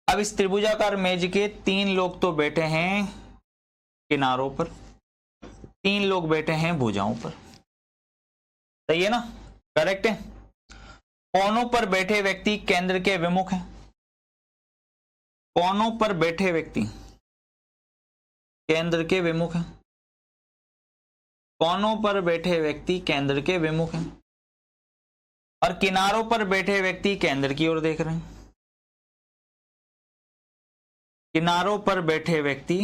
अब इस त्रिभुजाकार मेज के 3 लोग तो बैठे हैं किनारों पर, 3 लोग बैठे हैं भुजाओं पर, सही है ना, करेक्ट है। कोनों पर बैठे व्यक्ति केंद्र के विमुख हैं। कोनों पर बैठे व्यक्ति केंद्र के विमुख हैं। कोनों पर बैठे व्यक्ति केंद्र के विमुख हैं और किनारों पर बैठे व्यक्ति केंद्र की ओर देख रहे हैं। किनारों पर बैठे व्यक्ति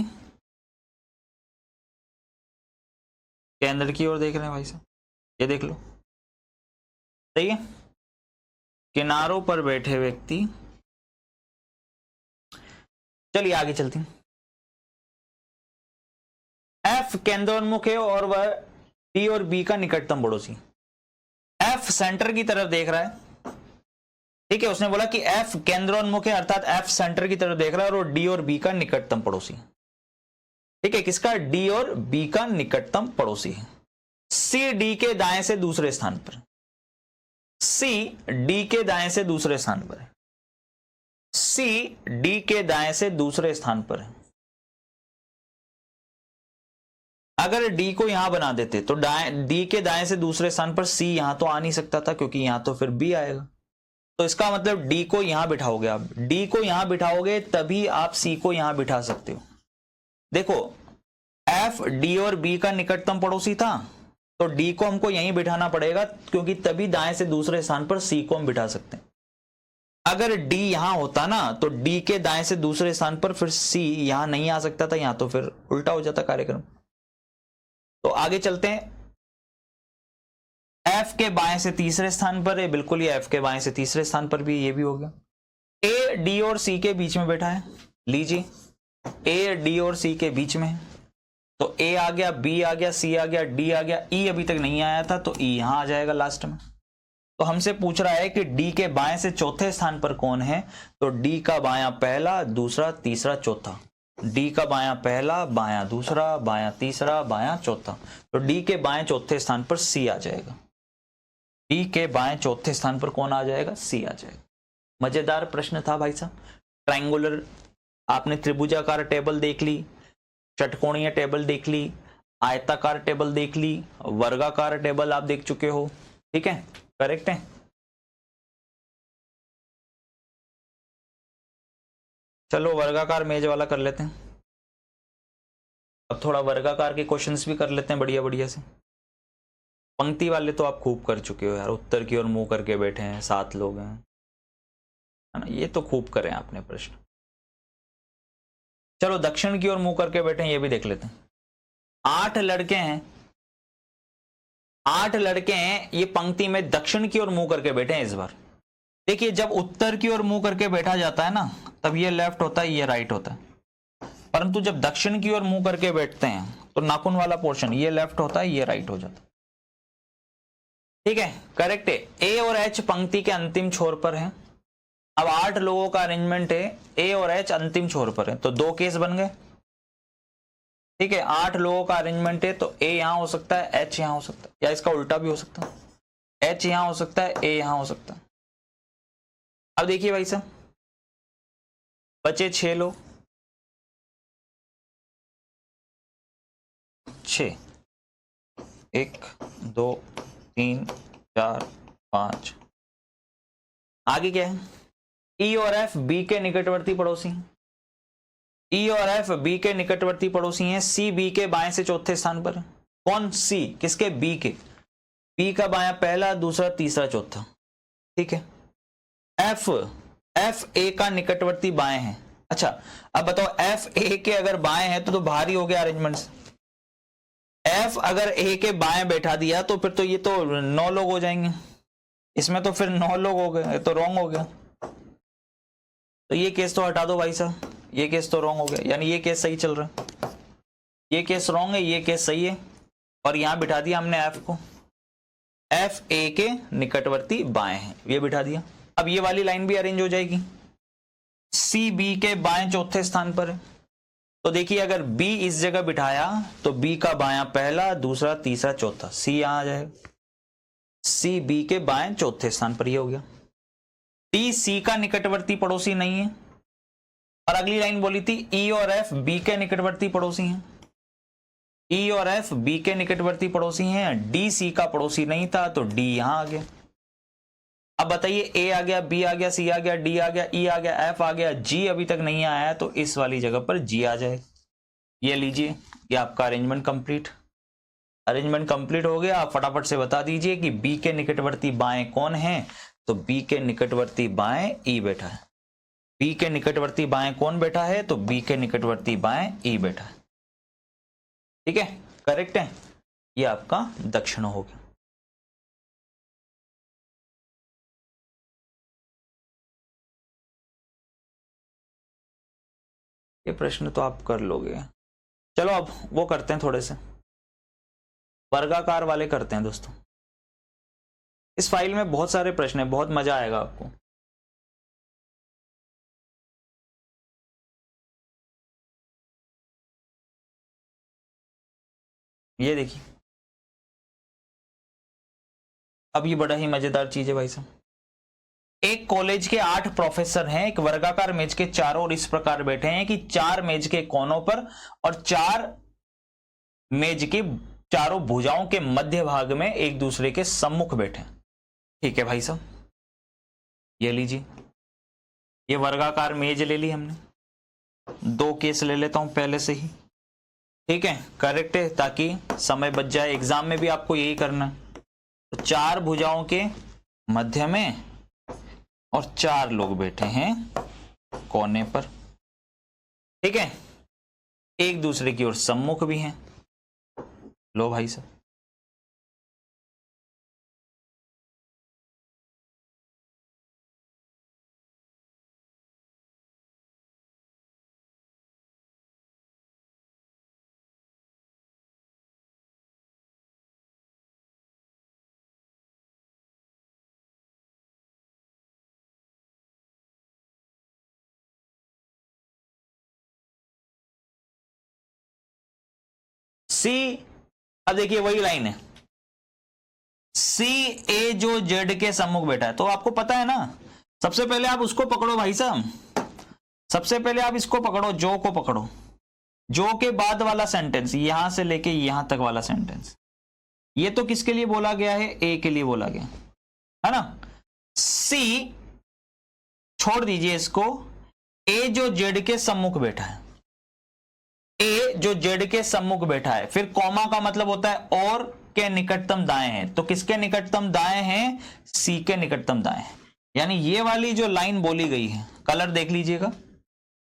केंद्र की ओर देख रहे हैं भाई साहब, ये देख लो, सही है। किनारों पर बैठे व्यक्ति, चलिए आगे चलते हैं। एफ केंद्रोन्मुख है और वह डी और बी का निकटतम पड़ोसी। एफ सेंटर की तरफ देख रहा है, ठीक है। उसने बोला कि एफ केंद्रोन्मुख है अर्थात एफ सेंटर की तरफ देख रहा है और डी और बी का निकटतम पड़ोसी, ठीक है। किसका? डी और बी का निकटतम पड़ोसी है। सी डी के दाएं से दूसरे स्थान पर, सी डी के दाएं से दूसरे स्थान पर है। सी डी के दाएं से दूसरे स्थान पर है। अगर डी को यहां बना देते तो डी के दाएं से दूसरे स्थान पर सी यहां तो आ नहीं सकता था क्योंकि यहां तो फिर बी आएगा। तो इसका मतलब डी को यहां बिठाओगे, आप डी को यहां बिठाओगे तभी आप सी को यहां बिठा सकते हो। देखो एफ डी और बी का निकटतम पड़ोसी था तो डी को हमको यहीं बिठाना पड़ेगा क्योंकि तभी दाएं से दूसरे स्थान पर सी को हम बिठा सकते हैं। अगर डी यहां होता ना तो डी के दाएं से दूसरे स्थान पर फिर सी यहां नहीं आ सकता था, यहां तो फिर उल्टा हो जाता कार्यक्रम। तो आगे चलते हैं। एफ के बाएं से तीसरे स्थान पर है, बिल्कुल ये एफ के बाएं से तीसरे स्थान पर भी, ये भी हो गया। ए डी और सी के बीच में बैठा है, लीजिए ए डी और सी के बीच में है तो ए आ गया, बी आ गया, सी आ गया, डी आ गया, ई अभी तक नहीं आया था तो ई यहां आ जाएगा लास्ट में। तो हमसे पूछ रहा है कि डी के बाएं से चौथे स्थान पर कौन है, तो डी का बायां पहला, दूसरा, तीसरा, चौथा। डी का बायां पहला, बायां दूसरा, बायां तीसरा, बायां चौथा। तो डी के बाएं चौथे स्थान पर सी आ जाएगा। डी के बाएं चौथे स्थान पर कौन आ जाएगा? सी आ जाएगा। मजेदार प्रश्न था भाई साहब। ट्रायंगुलर, आपने त्रिभुजाकार टेबल देख ली, षटकोणीय टेबल देख ली, आयताकार टेबल देख ली, वर्गाकार टेबल आप देख चुके हो, ठीक है, करेक्ट है। चलो वर्गाकार मेज वाला कर लेते हैं। अब थोड़ा वर्गाकार के क्वेश्चंस भी कर लेते हैं बढ़िया बढ़िया से। पंक्ति वाले तो आप खूब कर चुके हो यार, उत्तर की ओर मुंह करके बैठे हैं, 7 लोग हैं, है ना, ये तो खूब करें आपने प्रश्न। चलो दक्षिण की ओर मुंह करके बैठे हैं, ये भी देख लेते हैं। 8 लड़के हैं, 8 लड़के हैं, ये पंक्ति में दक्षिण की ओर मुंह करके बैठे हैं। इस बार देखिए जब उत्तर की ओर मुंह करके बैठा जाता है ना तब ये लेफ्ट होता है, ये राइट होता है, परंतु जब दक्षिण की ओर मुंह करके बैठते हैं तो नाखून वाला पोर्शन ये लेफ्ट होता है, ये राइट हो जाता है, ठीक है, करेक्ट है। ए और एच पंक्ति के अंतिम छोर पर है। अब 8 लोगों का अरेंजमेंट है, ए और एच अंतिम छोर पर है, तो 2 केस बन गए, ठीक है। 8 लोगों का अरेंजमेंट है तो ए यहां हो सकता है, एच यहां हो सकता है, या इसका उल्टा भी हो सकता है, एच यहां हो सकता है, ए यहां हो सकता है। अब देखिए भाई साहब बचे 6 लोग, 6, 1 2 3 4 5। आगे क्या है? ई और एफ बी के निकटवर्ती पड़ोसी हैं। ई और एफ बी के निकटवर्ती पड़ोसी हैं। सी बी के बाएं से चौथे स्थान पर है। कौन? सी किसके? बी के। बी का बायां पहला, दूसरा, तीसरा, चौथा, ठीक है। एफ ए का निकटवर्ती बाएं है। अच्छा अब बताओ एफ ए के अगर बाएं है तो भारी हो गया अरेंजमेंट से। एफ अगर ए के बाएं बैठा दिया तो फिर तो ये तो 9 लोग हो जाएंगे, इसमें तो फिर 9 लोग हो गए, तो रॉन्ग हो गया। तो ये केस तो हटा दो भाई साहब, ये केस तो रॉन्ग हो गया, यानी ये केस सही चल रहा है, ये केस रॉन्ग है, ये केस सही है, और यहां बिठा दिया हमने एफ को, एफ ए के निकटवर्ती बाएं हैं, ये बिठा दिया। अब ये वाली लाइन भी अरेंज हो जाएगी। सी बी के बाएं चौथे स्थान पर है, तो देखिए अगर बी इस जगह बिठाया तो बी का बायां पहला, दूसरा, तीसरा, चौथा, सी यहां आ जाएगा। सी बी के बाएं चौथे स्थान पर ये हो गया। डी सी का निकटवर्ती पड़ोसी नहीं है, और अगली लाइन बोली थी ई और एफ बी के निकटवर्ती पड़ोसी हैं। ई और एफ बी के निकटवर्ती पड़ोसी हैं, डी सी का पड़ोसी नहीं था तो डी यहां आ गया। अब बताइए ए आ गया, बी आ गया, सी आ गया, डी आ गया, ई आ गया, एफ आ गया, जी अभी तक नहीं आया है, तो इस वाली जगह पर जी आ जाए। ये लीजिए, ये आपका अरेंजमेंट कंप्लीट। अरेंजमेंट कंप्लीट हो गया। आप फटाफट से बता दीजिए कि बी के निकटवर्ती बाएं कौन है। तो बी के निकटवर्ती बाएं ई बैठा है। बी के निकटवर्ती बाएं कौन बैठा है? तो बी के निकटवर्ती बाएं ई बैठा है। ठीक है, करेक्ट है। ये आपका दक्षिण हो गया। ये प्रश्न तो आप कर लोगे। चलो अब वो करते हैं, थोड़े से वर्गाकार वाले करते हैं दोस्तों। इस फाइल में बहुत सारे प्रश्न हैं, बहुत मजा आएगा आपको। ये देखिए, अब ये बड़ा ही मजेदार चीज है भाई साहब। एक कॉलेज के 8 प्रोफेसर हैं, एक वर्गाकार मेज के चारों ओर इस प्रकार बैठे हैं कि 4 मेज के कोनों पर और 4 मेज के चारों भुजाओं के मध्य भाग में एक दूसरे के सम्मुख बैठे। ठीक है भाई साहब, ये लीजिए, ये वर्गाकार मेज ले ली हमने। 2 केस ले लेता हूं पहले से ही। ठीक है, करेक्ट है, ताकि समय बच जाए। एग्जाम में भी आपको यही करना है। तो 4 भुजाओं के मध्य में और 4 लोग बैठे हैं कोने पर। ठीक है, एक दूसरे की ओर सम्मुख भी हैं। लो भाई साहब, सी, अब देखिए वही लाइन है, सी ए जो जेड के सम्मुख बैठा है। तो आपको पता है ना, सबसे पहले आप उसको पकड़ो भाई साहब। सबसे पहले आप इसको पकड़ो, जो को पकड़ो। जो के बाद वाला सेंटेंस, यहां से लेके यहां तक वाला सेंटेंस, ये तो किसके लिए बोला गया है? ए के लिए बोला गया है ना। सी छोड़ दीजिए इसको, ए जो जेड के सम्मुख बैठा है, ए जो जेड के सम्मुख बैठा है। फिर कॉमा का मतलब होता है और के निकटतम दाएं हैं। तो किसके निकटतम दाएं हैं? सी के निकटतम दाएं। यानी ये वाली जो लाइन बोली गई है, कलर देख लीजिएगा,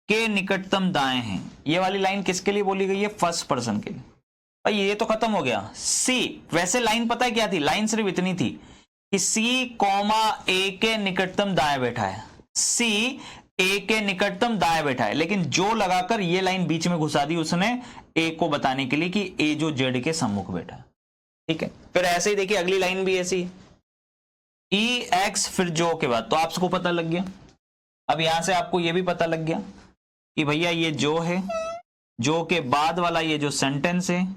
के निकटतम दाएं हैं, ये वाली लाइन किसके लिए बोली गई है? फर्स्ट पर्सन के लिए। भाई ये तो खत्म हो गया। सी, वैसे लाइन पता है क्या थी? लाइन सिर्फ इतनी थी कि सी कॉमा ए के निकटतम दाएं बैठा है, सी ए के निकटतम दाएं बैठा है। लेकिन जो लगाकर ये लाइन बीच में घुसा दी उसने, ए को बताने के लिए कि ए जो जेड के सम्मुख बैठा है। ठीक है, फिर ऐसे ही देखिए अगली लाइन भी ऐसी, ई एक्स फिर जो के बाद। तो आपको पता लग गया। अब यहां से आपको ये भी पता लग गया कि भैया ये जो है, जो के बाद वाला ये जो सेंटेंस है,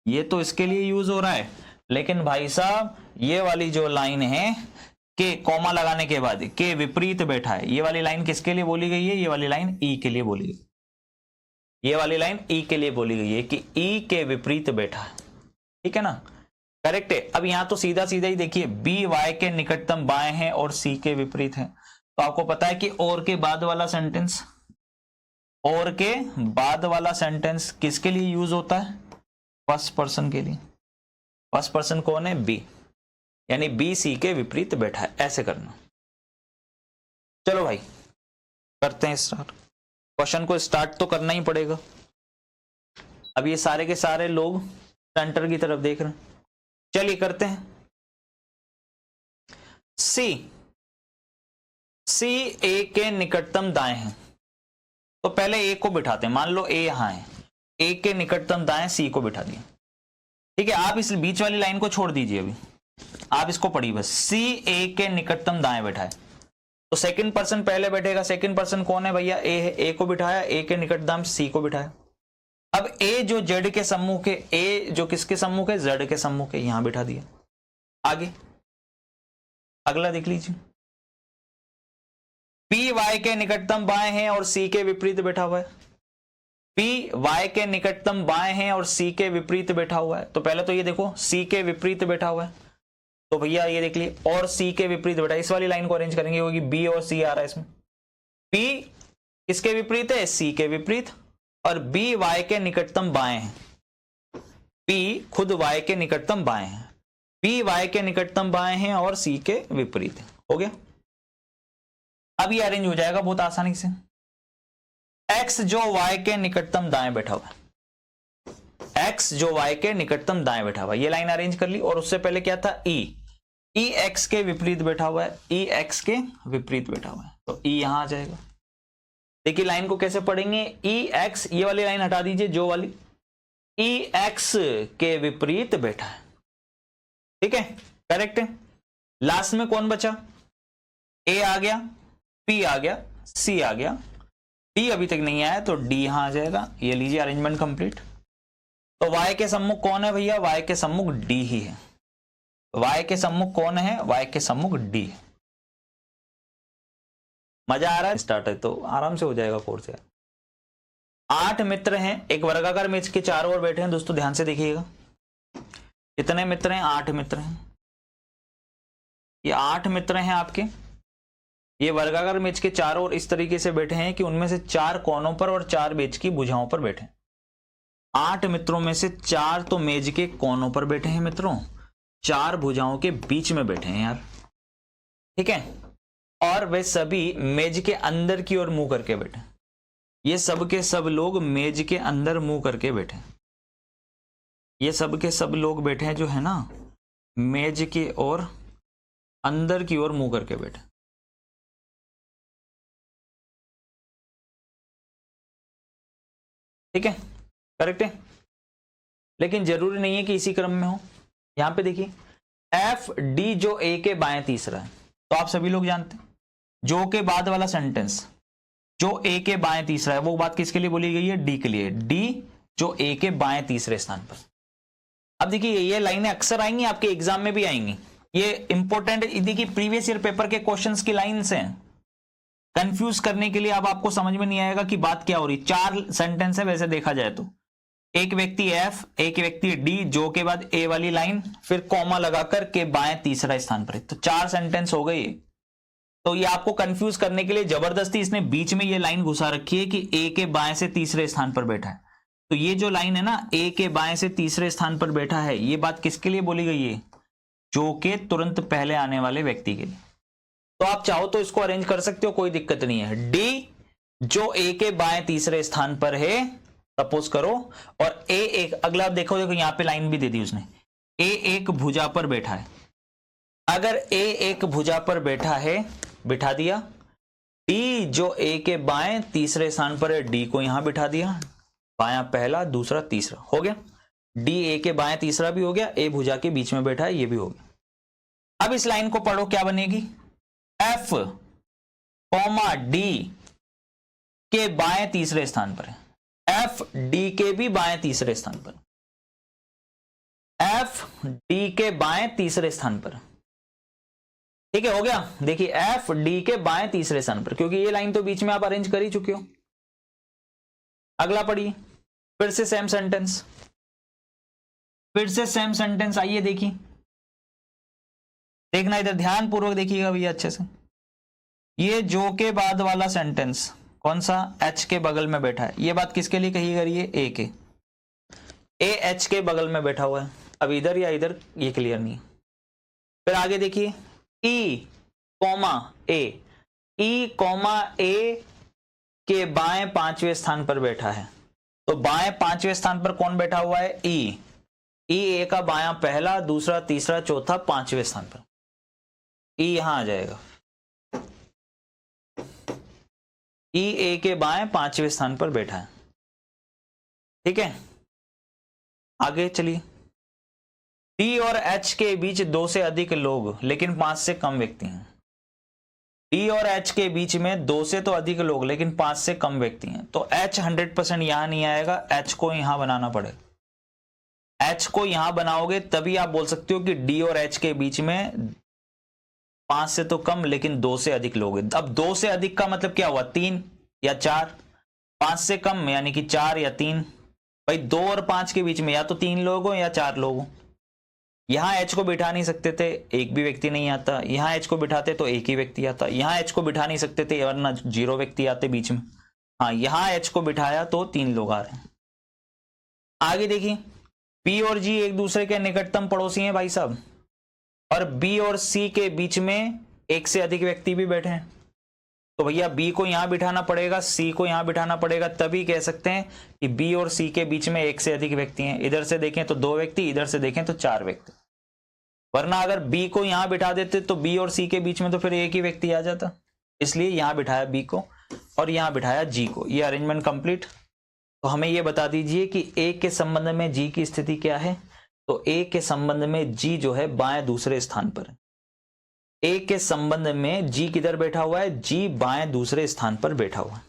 ये तो इसके लिए यूज हो रहा है। लेकिन भाई साहब ये वाली जो लाइन है, के कॉमा लगाने के बाद के विपरीत बैठा है, ये वाली लाइन किसके लिए बोली गई है? ये वाली लाइन ई के लिए बोली गई। ये वाली लाइन ई के लिए बोली गई है कि ई के विपरीत बैठा है। ठीक है ना, करेक्ट है। अब यहां तो सीधा सीधा ही देखिए, बी वाई के निकटतम बाएं हैं और सी के विपरीत है। तो आपको पता है कि और के बाद वाला सेंटेंस, और के बाद वाला सेंटेंस किसके लिए यूज होता है? फर्स्ट पर्सन के लिए। फर्स्ट पर्सन कौन है? बी, यानी बी सी के विपरीत बैठा है। ऐसे करना। चलो भाई करते हैं स्टार्ट। क्वेश्चन को स्टार्ट तो करना ही पड़ेगा। अब ये सारे के सारे लोग सेंटर की तरफ देख रहे हैं। चलिए करते हैं। सी, सी ए के निकटतम दाएं हैं। तो पहले ए को बिठाते हैं। मान लो ए यहां है, ए के निकटतम दाएं सी को बिठा दिया। ठीक है, आप इस बीच वाली लाइन को छोड़ दीजिए, अभी आप इसको पढ़िए बस। सी ए के निकटतम दाएं बैठा है, तो सेकंड पर्सन पहले बैठेगा। सेकंड पर्सन कौन है भैया? ए है। ए को बिठाया, ए के निकटतम सी को बिठाया। अब ए जो जेड के सम्मुख है, ए जो किसके सम्मुख है? जेड के सम्मुख है, यहां बिठा दिया। आगे अगला देख लीजिए, पी वाई के निकटतम बाएं हैं और सी के विपरीत बैठा हुआ है। पी वाई के निकटतम बाएं हैं और सी के विपरीत बैठा हुआ है। तो पहले तो ये देखो, सी के विपरीत बैठा हुआ है। तो भैया ये देख लिए, और सी के विपरीत बेटा इस वाली लाइन को अरेंज करेंगे, क्योंकि बी और सी आ रहा है इसमें। पी किसके विपरीत है? सी के विपरीत, और बी वाई के निकटतम बाएं है। पी खुद वाई के निकटतम बाएं है, पी वाई के निकटतम बाएं हैं और सी के विपरीत है। हो गया, अब ये अरेंज हो जाएगा बहुत आसानी से। एक्स जो वाई के निकटतम दाएं बैठा हुआ है, एक्स जो वाई के निकटतम दाएं बैठा हुआ है, ये लाइन अरेंज कर ली। और उससे पहले क्या था? ई, ई एक्स के विपरीत बैठा हुआ है, ई एक्स के विपरीत बैठा हुआ है, तो ई यहां आ जाएगा। देखिए लाइन को कैसे पढ़ेंगे, ई एक्स, ये वाली लाइन हटा दीजिए, जो वाली, ई एक्स के विपरीत बैठा है, ठीक है, करेक्ट है। लास्ट में कौन बचा? ए आ गया, पी आ गया, सी आ गया, डी अभी तक नहीं आया, तो डी यहां आ जाएगा। ये लीजिए अरेंजमेंट कंप्लीट। तो y के सम्मुख कौन है भैया? y के सम्मुख d ही है। y के सम्मुख कौन है? y के सम्मुख d है। मजा आ रहा है? स्टार्ट है तो आराम से हो जाएगा कोर्स यार। 8 मित्र हैं, एक वर्गाकार मेज के चारों ओर बैठे हैं। दोस्तों ध्यान से देखिएगा, कितने मित्र हैं? 8 मित्र हैं। ये 8 मित्र हैं आपके, ये वर्गाकार मेज के चारों ओर इस तरीके से बैठे हैं कि उनमें से 4 कोनों पर और 4 मेज की भुजाओं पर बैठे हैं। 8 मित्रों में से 4 तो मेज के कोनों पर बैठे हैं मित्रों, 4 भुजाओं के बीच में बैठे हैं यार, ठीक है। और वे सभी मेज के अंदर की ओर मुंह करके बैठे, ये सब के सब लोग मेज के अंदर मुंह करके बैठे, ये सब के सब लोग बैठे हैं जो है ना, मेज के ओर अंदर की ओर मुंह करके बैठे, ठीक है, करेक्ट है। लेकिन जरूरी नहीं है कि इसी क्रम में हो। यहां पे देखिए एफ डी जो ए के बाएं तीसरा है, तो आप सभी लोग जानते हैं जो के बाद वाला सेंटेंस जो ए के बाएं तीसरा है, वो बात किसके लिए बोली गई है? डी के लिए। डी जो ए के बाएं तीसरे स्थान पर। अब देखिए ये लाइनें अक्सर आएंगी, आपके एग्जाम में भी आएंगी, ये इंपॉर्टेंट, देखिए प्रीवियस ईयर पेपर के क्वेश्चंस की लाइन्स हैं। कंफ्यूज करने के लिए अब आपको समझ में नहीं आएगा कि बात क्या हो रही। 4 सेंटेंस है वैसे देखा जाए तो, एक व्यक्ति एफ, एक व्यक्ति डी, जो के बाद ए वाली लाइन, फिर कॉमा लगाकर के बाएं तीसरा स्थान पर है, तो 4 सेंटेंस हो गए। तो ये आपको कंफ्यूज करने के लिए जबरदस्ती इसने बीच में ये लाइन घुसा रखी है कि ए के बाएं से तीसरे स्थान पर बैठा है। तो ये जो लाइन है ना, ए के बाएं से तीसरे स्थान पर बैठा है, ये बात किसके लिए बोली गई है? जो के तुरंत पहले आने वाले व्यक्ति के लिए। तो आप चाहो तो इसको अरेंज कर सकते हो, कोई दिक्कत नहीं है। डी जो ए के बाएं तीसरे स्थान पर है, सपोज करो, और ए एक, अगला देखो यहां पे लाइन भी दे दी उसने, ए एक भुजा पर बैठा है। अगर ए एक भुजा पर बैठा है, बिठा दिया। डी जो ए के बाएं तीसरे स्थान पर है, डी को यहां बिठा दिया, बायां पहला, दूसरा तीसरा, हो गया। डी ए के बाएं तीसरा भी हो गया, ए भुजा के बीच में बैठा है, ये भी हो गया। अब इस लाइन को पढ़ो, क्या बनेगी? एफ कॉमा डी के बाएं तीसरे स्थान पर है, एफ डी के भी बाएं तीसरे स्थान पर, एफ डी के बाएं तीसरे स्थान पर, ठीक है, हो गया। देखिए एफ डी के बाएं तीसरे स्थान पर, क्योंकि ये लाइन तो बीच में आप अरेंज कर ही चुके हो। अगला पढ़िए, फिर से सेम सेंटेंस, फिर से सेम सेंटेंस, आइए देखिए, देखना इधर ध्यान पूर्वक देखिएगा भैया अच्छे से। ये जो के बाद वाला सेंटेंस कौन सा? एच के बगल में बैठा है, ये बात किसके लिए कही गई है? ए के, ए एच के बगल में बैठा हुआ है। अब इधर या इधर ये क्लियर नहीं है। फिर आगे देखिए, ई कॉमा ए, ई कॉमा ए के बाएं 5वें स्थान पर बैठा है, तो बाएं 5वें स्थान पर कौन बैठा हुआ है? ई, ई ए का बायां पहला, दूसरा, तीसरा, चौथा, 5वें स्थान पर, ई यहां आ जाएगा। ई ए के बाएं 5वें स्थान पर बैठा है, ठीक है। आगे चलिए, डी और एच के बीच 2 से अधिक लोग लेकिन 5 से कम व्यक्ति हैं। डी और एच के बीच में 2 से तो अधिक लोग लेकिन 5 से कम व्यक्ति हैं, तो एच 100% यहां नहीं आएगा, एच को यहां बनाना पड़ेगा। एच को यहां बनाओगे तभी आप बोल सकते हो कि डी और एच के बीच में 5 से तो कम लेकिन 2 से अधिक लोग हैं। अब 2 से अधिक का मतलब क्या हुआ? 3 या 4, 5 से कम यानी कि 4 या 3। भाई 2 और 5 के बीच में या तो 3 लोग हो या 4 लोग हो, यहां एच को बिठा नहीं सकते थे, एक भी व्यक्ति नहीं आता। यहां एच को बिठाते तो एक ही व्यक्ति आता। यहां एच को बिठा नहीं सकते थे वरना 0 व्यक्ति आते बीच में। हाँ, यहां एच को बिठाया तो 3 लोग आ रहे हैं। आगे देखिए, पी और जी एक दूसरे के निकटतम पड़ोसी हैं भाई साहब, और बी और सी के बीच में एक से अधिक व्यक्ति भी बैठे हैं। तो भैया बी को यहां बिठाना पड़ेगा, सी को यहां बिठाना पड़ेगा, तभी कह सकते हैं कि बी और सी के बीच में एक से अधिक व्यक्ति हैं। इधर से देखें तो 2 व्यक्ति, इधर से देखें तो 4 व्यक्ति। वरना अगर बी को यहां बिठा देते तो बी और सी के बीच में तो फिर एक ही व्यक्ति आ जाता। इसलिए यहां बिठाया बी को और यहां बिठाया जी को। ये अरेंजमेंट कंप्लीट। तो हमें ये बता दीजिए कि ए के संबंध में जी की स्थिति क्या है। तो ए के संबंध में जी जो है बाएं दूसरे स्थान पर है। ए के संबंध में जी किधर बैठा हुआ है, जी बाएं दूसरे स्थान पर बैठा हुआ है।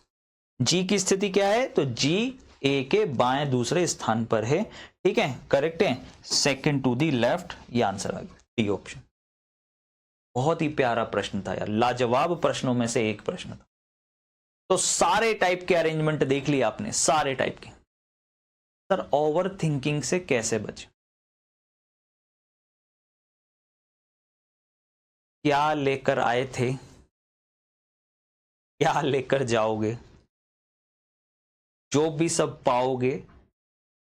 जी की स्थिति क्या है, तो जी ए के बाएं दूसरे स्थान पर है। ठीक है, करेक्ट है, सेकंड टू दी लेफ्ट, ये आंसर आ गया, डी ऑप्शन। बहुत ही प्यारा प्रश्न था यार, लाजवाब प्रश्नों में से एक प्रश्न था। तो सारे टाइप के अरेंजमेंट देख लिया आपने, सारे टाइप के। सर ओवर थिंकिंग से कैसे बचे, क्या लेकर आए थे, क्या लेकर जाओगे, जो भी सब पाओगे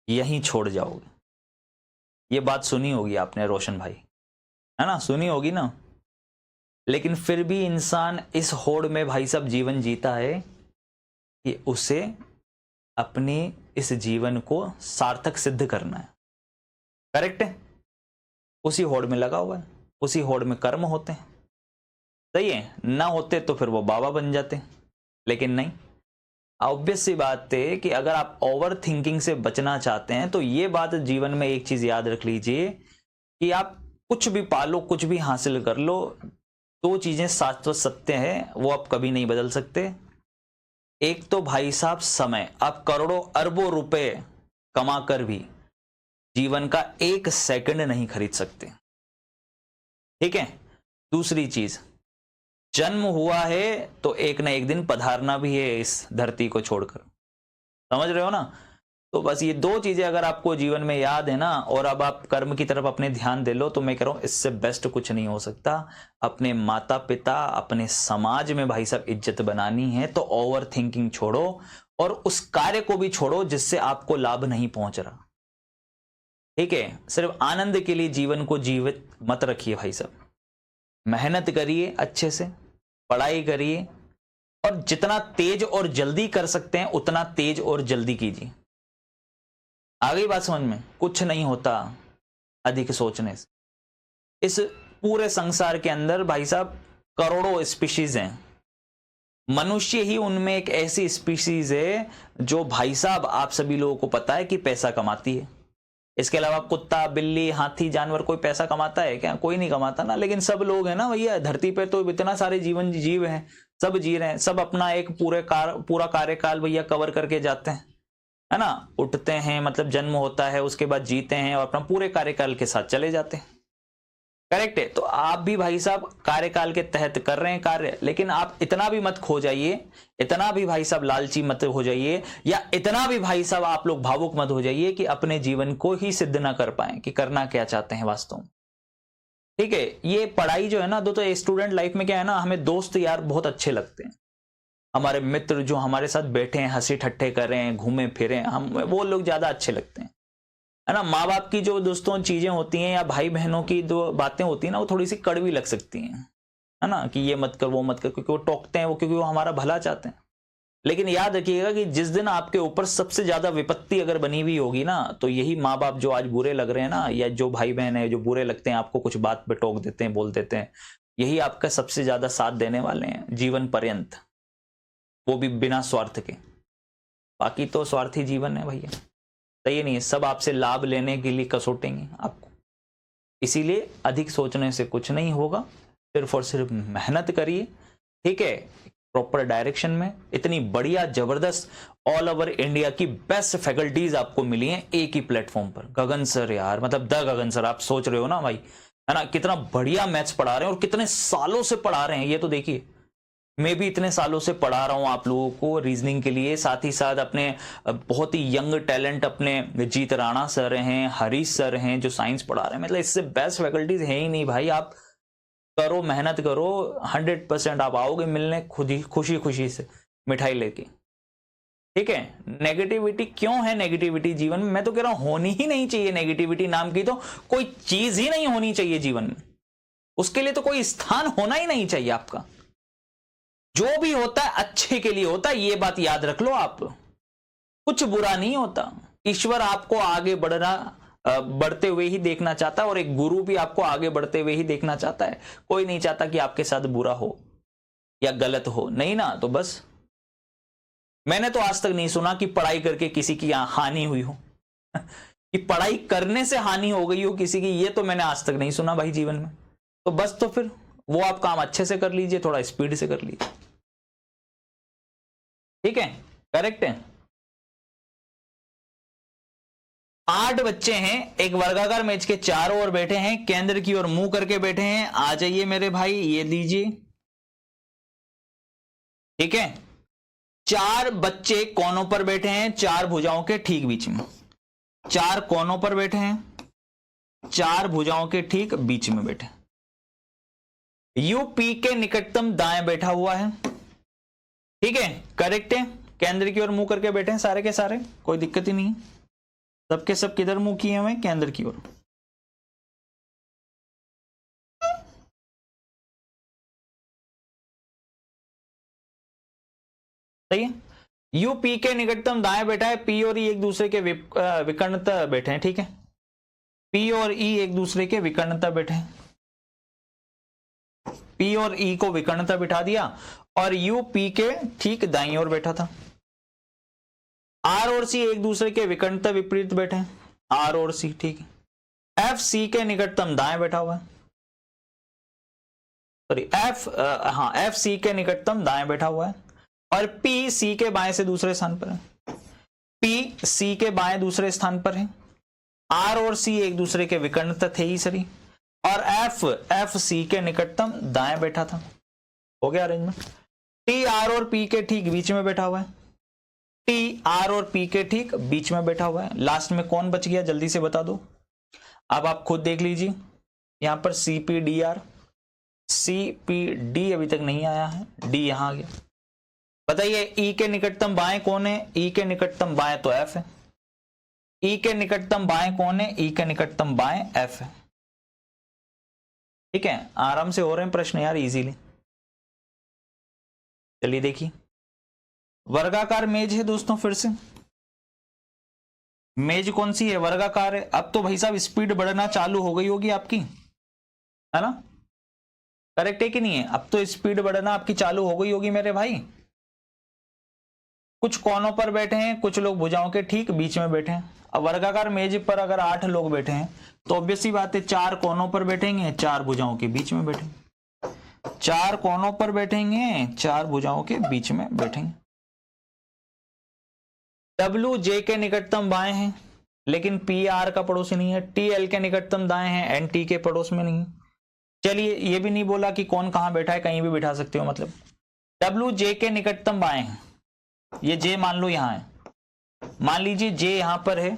यहीं छोड़ जाओगे। ये बात सुनी होगी आपने रोशन भाई, है ना, सुनी होगी ना। लेकिन फिर भी इंसान इस होड़ में भाई साहब जीवन जीता है कि उसे अपने इस जीवन को सार्थक सिद्ध करना है। करेक्ट है, उसी होड़ में लगा हुआ है, उसी होड़ में कर्म होते हैं। सही है, ना होते तो फिर वो बाबा बन जाते, लेकिन नहीं। ऑब्वियस सी बात है कि अगर आप ओवर थिंकिंग से बचना चाहते हैं तो ये बात जीवन में एक चीज याद रख लीजिए कि आप कुछ भी पालो, कुछ भी हासिल कर लो, 2 चीजें शाश्वत सत्य है, वो आप कभी नहीं बदल सकते। एक तो भाई साहब समय, आप करोड़ों अरबों रुपए कमा कर भी जीवन का 1 सेकंड नहीं खरीद सकते। ठीक है, दूसरी चीज, जन्म हुआ है तो एक ना एक दिन पधारना भी है इस धरती को छोड़कर। समझ रहे हो ना। तो बस ये 2 चीजें अगर आपको जीवन में याद है ना, और अब आप कर्म की तरफ अपने ध्यान दे लो, तो मैं कह रहा हूं इससे बेस्ट कुछ नहीं हो सकता। अपने माता पिता, अपने समाज में भाई साहब इज्जत बनानी है तो ओवर थिंकिंग छोड़ो, और उस कार्य को भी छोड़ो जिससे आपको लाभ नहीं पहुंच रहा। ठीक है, सिर्फ आनंद के लिए जीवन को जीवित मत रखिए भाई साहब। मेहनत करिए, अच्छे से पढ़ाई करिए, और जितना तेज और जल्दी कर सकते हैं उतना तेज और जल्दी कीजिए। आ गई बात समझ में। कुछ नहीं होता अधिक सोचने से। इस पूरे संसार के अंदर भाई साहब करोड़ों स्पीशीज हैं, मनुष्य ही उनमें एक ऐसी स्पीशीज है जो भाई साहब आप सभी लोगों को पता है कि पैसा कमाती है। इसके अलावा कुत्ता, बिल्ली, हाथी, जानवर कोई पैसा कमाता है क्या? कोई नहीं कमाता ना। लेकिन सब लोग हैं ना भैया, धरती पे तो इतना सारे जीवन जीव हैं, सब जी रहे हैं, सब अपना एक पूरा कार्यकाल भैया कवर करके जाते हैं, है ना। उठते हैं, मतलब जन्म होता है, उसके बाद जीते हैं और अपना पूरे कार्यकाल के साथ चले जाते हैं। करेक्ट है। तो आप भी भाई साहब कार्यकाल के तहत कर रहे हैं कार्य, लेकिन आप इतना भी मत खो जाइए, इतना भी भाई साहब लालची मत हो जाइए, या इतना भी भाई साहब आप लोग भावुक मत हो जाइए कि अपने जीवन को ही सिद्ध ना कर पाए कि करना क्या चाहते हैं वास्तव में। ठीक है, ये पढ़ाई जो है ना, तो स्टूडेंट लाइफ में क्या है ना, हमें दोस्त यार बहुत अच्छे लगते हैं, हमारे मित्र जो हमारे साथ बैठे हैं, हंसी ठट्ठे कर रहे हैं, घूमे फिरे, हम वो लोग ज्यादा अच्छे लगते हैं, है ना। माँ बाप की जो दोस्तों चीजें होती हैं या भाई बहनों की जो बातें होती हैं ना, वो थोड़ी सी कड़वी लग सकती हैं, है ना, कि ये मत कर, वो मत कर, क्योंकि वो टोकते हैं, वो क्योंकि वो हमारा भला चाहते हैं। लेकिन याद रखिएगा कि जिस दिन आपके ऊपर सबसे ज्यादा विपत्ति अगर बनी हुई होगी ना, तो यही माँ बाप जो आज बुरे लग रहे हैं ना, या जो भाई बहन है जो बुरे लगते हैं, आपको कुछ बात पे टोक देते हैं, बोल देते हैं, यही आपका सबसे ज्यादा साथ देने वाले हैं जीवन पर्यंत, वो भी बिना स्वार्थ के। बाकी तो स्वार्थी जीवन है भैया, सही नहीं है, सब आपसे लाभ लेने के लिए कसोटेंगे आपको। इसीलिए अधिक सोचने से कुछ नहीं होगा, सिर्फ और सिर्फ मेहनत करिए। ठीक है, प्रॉपर डायरेक्शन में। इतनी बढ़िया जबरदस्त ऑल ओवर इंडिया की बेस्ट फैकल्टीज आपको मिली हैं एक ही प्लेटफॉर्म पर। गगन सर यार, मतलब द गगन सर, आप सोच रहे हो ना भाई, है ना, कितना बढ़िया मैथ्स पढ़ा रहे हैं और कितने सालों से पढ़ा रहे हैं, ये तो देखिए। मैं भी इतने सालों से पढ़ा रहा हूं आप लोगों को रीजनिंग के लिए, साथ ही साथ अपने बहुत ही यंग टैलेंट अपने जीत राणा सर हैं, हरीश सर हैं जो साइंस पढ़ा रहे हैं, मतलब इससे बेस्ट फैकल्टीज है ही नहीं भाई। आप करो, मेहनत करो, 100% आप आओगे मिलने खुद ही खुशी खुशी से मिठाई लेके, ठीक है। नेगेटिविटी क्यों है? नेगेटिविटी जीवन में, मैं तो कह रहा हूं होनी ही नहीं चाहिए। नेगेटिविटी नाम की तो कोई चीज ही नहीं होनी चाहिए जीवन में, उसके लिए तो कोई स्थान होना ही नहीं चाहिए आपका। जो भी होता है अच्छे के लिए होता है, ये बात याद रख लो आप। कुछ बुरा नहीं होता। ईश्वर आपको आगे बढ़ते हुए ही देखना चाहता है, और एक गुरु भी आपको आगे बढ़ते हुए ही देखना चाहता है। कोई नहीं चाहता कि आपके साथ बुरा हो या गलत हो, नहीं ना। तो बस मैंने तो आज तक नहीं सुना कि पढ़ाई करके किसी की हानि हुई हो कि पढ़ाई करने से हानि हो गई हो किसी की, ये तो मैंने आज तक नहीं सुना भाई जीवन में। तो बस, तो फिर वो आप काम अच्छे से कर लीजिए, थोड़ा स्पीड से कर लीजिए, ठीक है। करेक्ट है। 8 बच्चे हैं, एक वर्गाकार मेज के चारों ओर बैठे हैं, केंद्र की ओर मुंह करके बैठे हैं। आ जाइए मेरे भाई, ये लीजिए, ठीक है। 4 बच्चे कोनों पर बैठे हैं, 4 भुजाओं के ठीक बीच में। 4 कोनों पर बैठे हैं, 4 भुजाओं के ठीक बीच में बैठे। यूपी के निकटतम दाएं बैठा हुआ है, ठीक है। करेक्ट है। केंद्र की ओर मुंह करके बैठे हैं सारे के सारे, कोई दिक्कत ही नहीं है। सबके सब किधर मुंह किए हुए? केंद्र की ओर। सही है। यूपी के निकटतम दाएं बैठा है, पी और ई एक दूसरे के विकर्णता बैठे हैं, ठीक है। पी और ई एक दूसरे के विकर्णता बैठे हैं। पी और ई को विकर्णता बिठा दिया, और यू पी के ठीक दाईं ओर बैठा था। आर और सी एक दूसरे के विकर्णता विपरीत बैठे हैं, आर और सी, ठीक है। एफ सी के निकटतम दाएं बैठा हुआ है, सॉरी एफ सी के निकटतम दाएं बैठा हुआ है, और पी सी के बाएं से दूसरे स्थान पर है। पी सी के बाएं दूसरे स्थान पर है। आर और सी एक दूसरे के विकर्णता थे ही सरी, और एफ सी के निकटतम दाएं बैठा था। हो गया अरेंजमेंट। टी आर और पी के ठीक बीच में बैठा हुआ है। टी आर और पी के ठीक बीच में बैठा हुआ है। लास्ट में कौन बच गया जल्दी से बता दो। अब आप खुद देख लीजिए, यहां पर CPDR, CPD अभी तक नहीं आया है, डी यहां आ गया। बताइए ई के निकटतम बाएं कौन है? ई के निकटतम बाएं तो एफ है। ई के निकटतम बाएं कौन है? ई के निकटतम बाएं एफ है, ठीक है। आराम से हो रहे हैं प्रश्न यार, इजीली। चलिए देखिए, वर्गाकार मेज है दोस्तों, फिर से मेज कौन सी है? वर्गाकार है। अब तो भाई साहब स्पीड बढ़ना चालू हो गई होगी आपकी, है ना? करेक्ट है कि नहीं है? अब तो स्पीड बढ़ना आपकी चालू हो गई होगी मेरे भाई। कुछ कोनों पर बैठे हैं, कुछ लोग भुजाओं के ठीक बीच में बैठे हैं। अब वर्गाकार मेज पर अगर 8 लोग बैठे हैं तो ऑब्वियस सी बात है 4 कोनों पर बैठेंगे, 4 भुजाओं के बीच में बैठेंगे। 4 कोनों पर बैठेंगे, 4 भुजाओं के बीच में बैठेंगे। डब्ल्यू जे के निकटतम बाएं हैं, लेकिन पी आर का पड़ोसी नहीं है। टी एल के निकटतम दाएं हैं, एन टी के पड़ोस में नहीं। चलिए, ये भी नहीं बोला कि कौन कहां बैठा है, कहीं भी बिठा सकते हो। मतलब डब्ल्यू जे के निकटतम बाएं हैं, ये जे मान लो यहां है, मान लीजिए जे यहां पर है,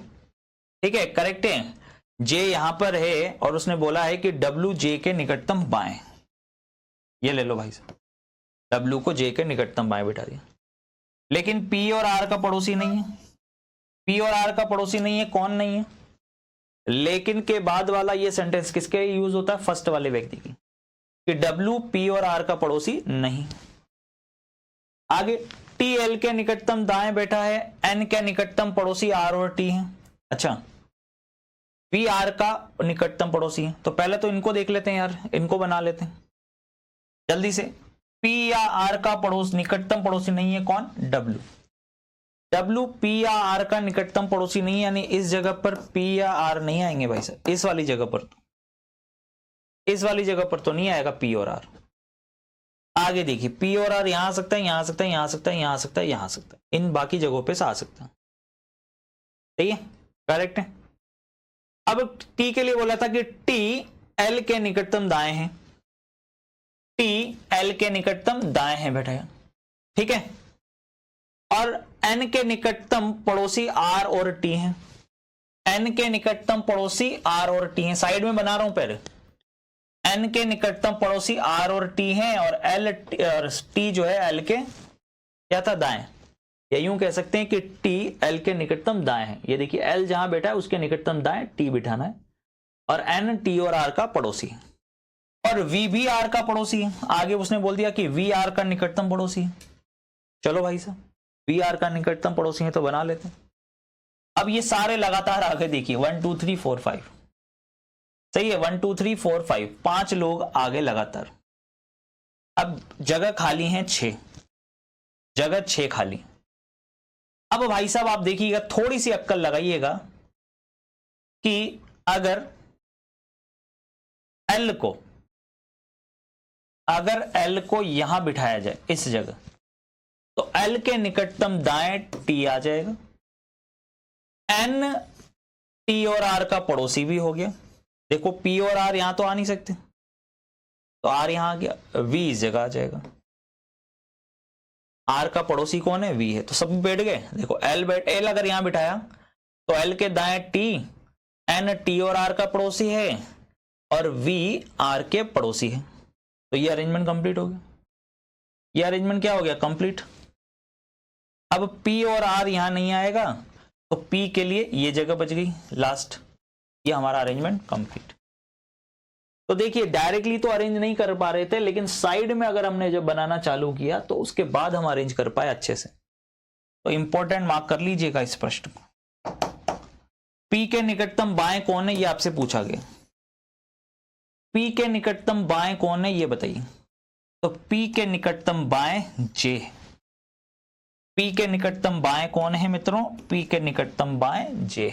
ठीक है। करेक्ट है, जे यहां पर है, और उसने बोला है कि डब्ल्यू जे के निकटतम बाएं। ये ले लो भाई साहब, डब्ल्यू को जे के निकटतम बाएं बिठा दिया। लेकिन पी और आर का पड़ोसी नहीं है। पी और आर का पड़ोसी नहीं है, कौन नहीं है? लेकिन के बाद वाला ये सेंटेंस किसके यूज होता है? फर्स्ट वाले व्यक्ति की, कि डब्ल्यू पी और आर का पड़ोसी नहीं। आगे टी एल के निकटतम दाएं बैठा है, एन के निकटतम पड़ोसी आर और टी है। अच्छा, पी आर का निकटतम पड़ोसी है, तो पहले तो इनको देख लेते हैं यार, इनको बना लेते हैं जल्दी से। पी या आर का निकटतम पड़ोसी नहीं है, कौन? डब्ल्यू। डब्ल्यू पी या आर का निकटतम पड़ोसी नहीं है, यानी इस जगह पर पी या आर नहीं आएंगे भाई साहब। इस वाली जगह पर तो, इस वाली जगह पर तो नहीं आएगा पी और आर। आगे देखिए, पी और आर यहां आ सकता है, यहां आ सकता है, यहां आ सकता है, यहां आ सकता है, यहां आ सकता है, इन बाकी जगहों पे से आ सकता है। ठीक है, करेक्ट है। अब टी के लिए बोला था कि टी एल के निकटतम दाएं हैं, टी एल के निकटतम दाएं है बेटा, ठीक है, और एन के निकटतम पड़ोसी आर और टी हैं। एन के निकटतम पड़ोसी आर और टी हैं, साइड में बना रहा हूं पहले। एन के निकटतम पड़ोसी आर और टी हैं और एल और टी जो है एल के क्या था, दाएं। या यूं कह सकते हैं कि टी एल के निकटतम दाएं है। ये देखिए एल जहां बैठा है उसके निकटतम दाएं टी बिठाना है, और एन टी और आर का पड़ोसी है, और वी भी आर का पड़ोसी है। आगे उसने बोल दिया कि वी आर का निकटतम पड़ोसी है। चलो भाई साहब, वी आर का निकटतम पड़ोसी है तो बना लेते हैं। अब ये सारे लगातार आगे देखिए 1 2 3 4 5, सही है, 1 2 3 4 5, 5 लोग आगे लगातार। अब जगह खाली है 6, जगह 6 खाली। अब भाई साहब आप देखिएगा, थोड़ी सी अक्कल लगाइएगा कि अगर एल को यहां बिठाया जाए इस जगह, तो एल के निकटतम दाएं टी आ जाएगा, एन टी और आर का पड़ोसी भी हो गया। देखो पी और आर यहां तो आ नहीं सकते, तो आर यहां आ गया, वी इस जगह आ जाएगा। आर का पड़ोसी कौन है, वी है, तो सब बैठ गए। देखो एल अगर यहां बिठाया तो एल के दाएं टी, एन टी और आर का पड़ोसी है, और वी आर के पड़ोसी है। तो ये अरेंजमेंट कंप्लीट हो गया। ये अरेंजमेंट क्या हो गया, कंप्लीट। अब पी और आर यहां नहीं आएगा, तो पी के लिए ये जगह बच गई लास्ट। ये हमारा अरेंजमेंट कंप्लीट। तो देखिए डायरेक्टली तो अरेंज नहीं कर पा रहे थे, लेकिन साइड में अगर हमने जब बनाना चालू किया तो उसके बाद हम अरेंज कर पाए अच्छे से। तो इंपॉर्टेंट मार्क कर लीजिएगा इस प्रश्न को। पी के निकटतम बाएं कौन है, ये आपसे पूछा गया। पी के निकटतम बाएं कौन है ये बताइए। तो पी के निकटतम बाएं जे। पी के निकटतम बाएं कौन है मित्रों, पी के निकटतम बाएं जे।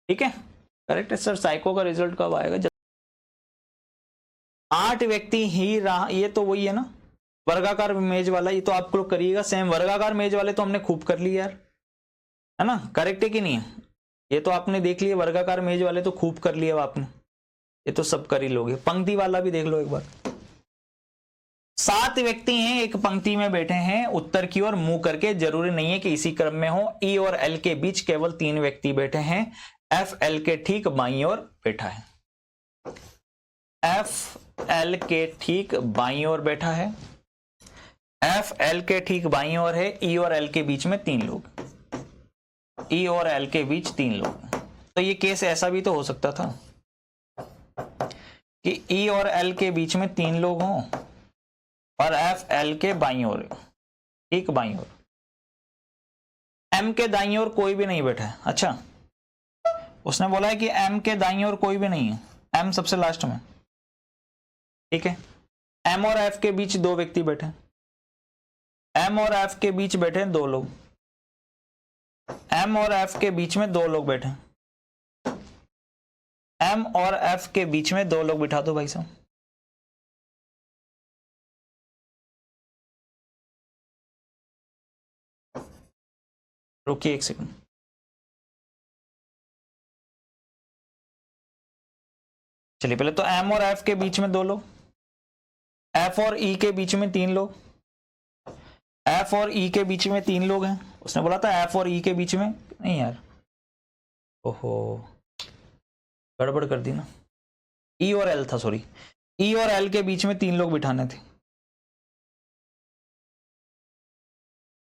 ठीक है, करेक्ट है सर। साइको का रिजल्ट कब आएगा, 8 व्यक्ति ही रहा। ये तो वही है ना वर्गाकार मेज वाला, ये तो आप लोग करिएगा सेम। वर्गाकार मेज वाले तो हमने खूब कर लिए यार, है ना, करेक्ट है कि नहीं है। ये तो आपने देख लिया, वर्गाकार मेज वाले तो खूब कर लिए आपने, ये तो सब कर ही लोगे। पंक्ति वाला भी देख लो एक बार। 7 व्यक्ति हैं, एक पंक्ति में बैठे हैं, उत्तर की ओर मुंह करके। जरूरी नहीं है कि इसी क्रम में हो। ई और एल के बीच केवल 3 व्यक्ति बैठे हैं। एफ एल के ठीक बाईं ओर बैठा है। एफ एल के ठीक बाईं ओर बैठा है। एफ एल के ठीक बाईं ओर है। ई और एल के बीच में 3 लोग। ई और एल के बीच 3 लोग। तो ये केस ऐसा भी तो हो सकता था कि ई और एल के बीच में 3 लोग हों और एफ एल के बाईं ओर, ठीक बाईं ओर। एम के दाईं ओर कोई भी नहीं बैठा है। अच्छा, उसने बोला है कि एम के दाईं ओर कोई भी नहीं है, एम सबसे लास्ट में। ठीक है, एम और एफ के बीच 2 व्यक्ति बैठे हैं। एम और एफ के बीच बैठे हैं 2 लोग। एम और एफ के बीच में 2 लोग बैठे हैं। एम और एफ के बीच में 2 लोग बिठा दो भाई साहब। रुकिए एक सेकंड। चलिए, पहले तो एम और एफ के बीच में 2 लोग, एफ और ई के बीच में 3 लोग, एफ और ई के बीच में 3 लोग हैं। उसने बोला था एफ और ई के बीच में नहीं यार, ओहो गड़बड़ कर दी ना। ई और एल था, सॉरी। ई और एल के बीच में 3 लोग बिठाने थे।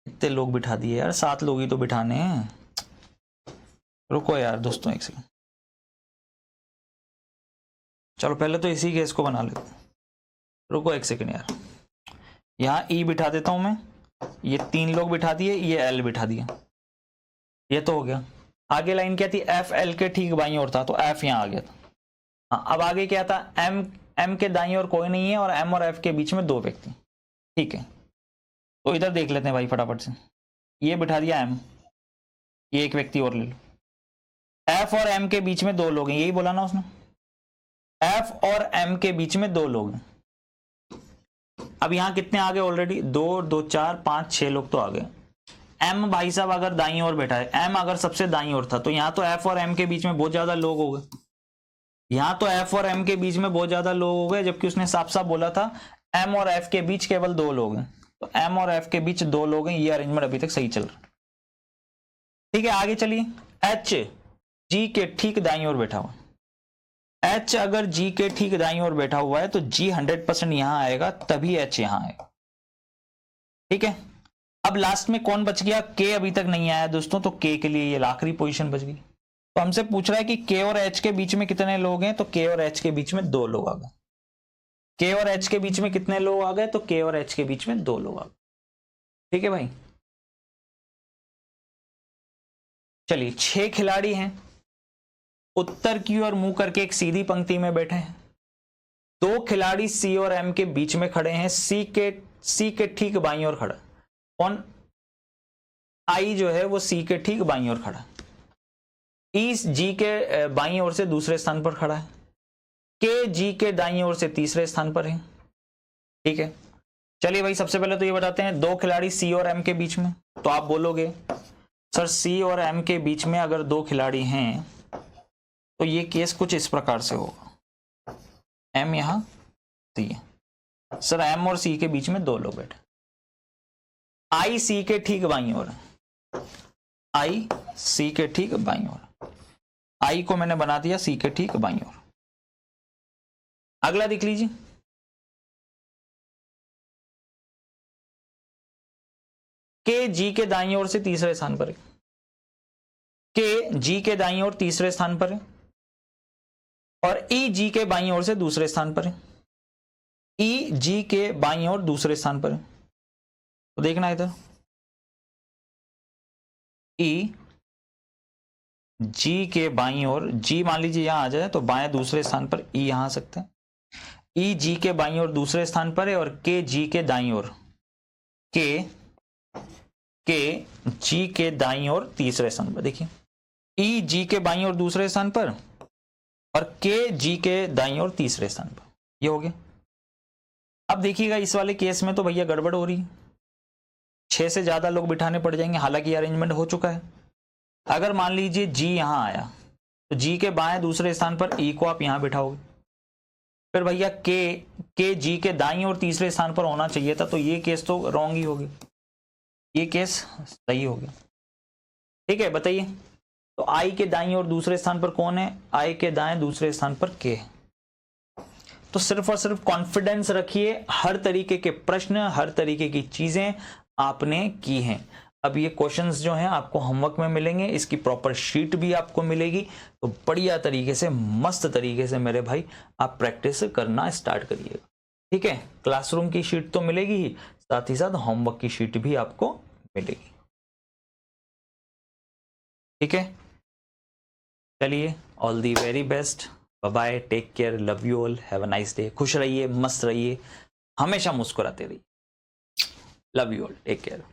इतने लोग बिठा दिए यार, 7 लोग ही तो बिठाने हैं। रुको यार दोस्तों एक सेकंड। चलो पहले तो इसी केस को बना लेते हैं। रुको एक सेकंड यार, यहाँ ई बिठा देता हूं मैं। ये 3 लोग बिठा दिए, ये एल बिठा दिया, ये तो हो गया। आगे लाइन क्या थी, एफ एल के ठीक बाईं ओर था, तो एफ यहाँ आ गया था। हाँ, अब आगे क्या था, एम के दाईं ओर कोई नहीं है और एम और एफ के बीच में 2 व्यक्ति। ठीक है, तो इधर देख लेते हैं भाई फटाफट से। ये बिठा दिया एम, ये एक व्यक्ति और ले लो। एफ और एम के बीच में 2 लोग हैं, यही बोला ना उसने। एफ और एम के बीच में 2 लोग हैं। अब यहां कितने आ गए ऑलरेडी, 2 2 4 5 6 लोग तो आ गए। एम भाई साहब अगर दाईं ओर बैठा है, एम अगर सबसे दाईं ओर था, तो यहां तो एफ और एम के बीच में बहुत ज्यादा लोग हो गए। यहां तो एफ और एम के बीच में बहुत ज्यादा लोग हो गए, जबकि उसने साफ साफ बोला था एम और एफ के बीच केवल 2 लोग हैं। तो एम और एफ के बीच 2 लोग हैं, ये अरेंजमेंट अभी तक सही चल रहा है। ठीक है, आगे चलिए। एच जी के ठीक दाईं ओर बैठा हुआ, एच अगर जी के ठीक दाईं ओर बैठा हुआ है तो जी 100% यहां आएगा, तभी एच यहां आएगा। ठीक है, अब लास्ट में कौन बच गया? के अभी तक नहीं आया दोस्तों, तो के के लिए ये आखिरी पोजीशन बच गई। तो हमसे पूछ रहा है कि के और एच के बीच में कितने लोग हैं, तो के और एच के बीच में 2 लोग आ गए। के और एच के बीच में कितने लोग आ गए? तो के और एच के बीच में 2 लोग आ गए। ठीक है भाई, चलिए 6 खिलाड़ी हैं, उत्तर की ओर मुंह करके एक सीधी पंक्ति में बैठे हैं। 2 खिलाड़ी सी और एम के बीच में खड़े हैं, सी के ठीक बाईं ओर खड़ा। कौन? आई जो है वो सी के ठीक बाईं ओर खड़ा है। ई जी के बाईं ओर से दूसरे स्थान पर खड़ा है। के जी के दाईं ओर से तीसरे स्थान पर है। ठीक है, चलिए भाई सबसे पहले तो ये बताते हैं 2 खिलाड़ी सी और एम के बीच में। तो आप बोलोगे सर सी और एम के बीच में अगर 2 खिलाड़ी हैं तो ये केस कुछ इस प्रकार से होगा, एम यहां सी है, सर एम और सी के बीच में 2 लोग बैठे, आई सी के ठीक बाईं ओर, आई सी के ठीक बाईं ओर, आई को मैंने बना दिया सी के ठीक बाईं ओर। अगला देख लीजिए, के जी के दाईं ओर से तीसरे स्थान पर है, के जी के दाईं ओर तीसरे स्थान पर है, और ई जी के बाईं ओर से दूसरे स्थान पर है, ई जी के बाईं ओर दूसरे स्थान पर है। तो देखना इधर, ई जी के बाईं ओर, जी मान लीजिए यहां आ जाए तो बाएं दूसरे स्थान पर ई यहां आ सकते हैं, ई जी के बाईं ओर दूसरे स्थान पर है, और के जी के दाईं ओर, के जी के दाईं ओर तीसरे स्थान पर। देखिए ई जी के बाईं ओर दूसरे स्थान पर और के जी के दाईं ओर तीसरे स्थान पर, ये हो गया। अब देखिएगा इस वाले केस में तो भैया गड़बड़ हो रही है, 6 से ज्यादा लोग बिठाने पड़ जाएंगे, हालांकि अरेंजमेंट हो चुका है। अगर मान लीजिए जी यहां आया तो जी के बाएं दूसरे स्थान पर ई को आप यहां बिठाओगे, फिर भैया के जी के दाईं ओर तीसरे स्थान पर होना चाहिए था, तो ये केस तो रॉन्ग ही हो गया, ये केस सही हो गया। ठीक है, बताइए तो आई के दाईं ओर दूसरे स्थान पर कौन है? आई के दाएं दूसरे स्थान पर के है। तो सिर्फ और सिर्फ कॉन्फिडेंस रखिए, हर तरीके के प्रश्न, हर तरीके की चीजें आपने की हैं। अब ये क्वेश्चंस जो हैं आपको होमवर्क में मिलेंगे, इसकी प्रॉपर शीट भी आपको मिलेगी, तो बढ़िया तरीके से, मस्त तरीके से मेरे भाई आप प्रैक्टिस करना स्टार्ट करिएगा। ठीक है, क्लासरूम की शीट तो मिलेगी ही, साथ ही साथ होमवर्क की शीट भी आपको मिलेगी। ठीक है, चलिए all the very best, bye bye, take care, love you all, have a nice day. खुश रहिए, मस्त रहिए, हमेशा मुस्कुराते रहिए। Love you all, take care.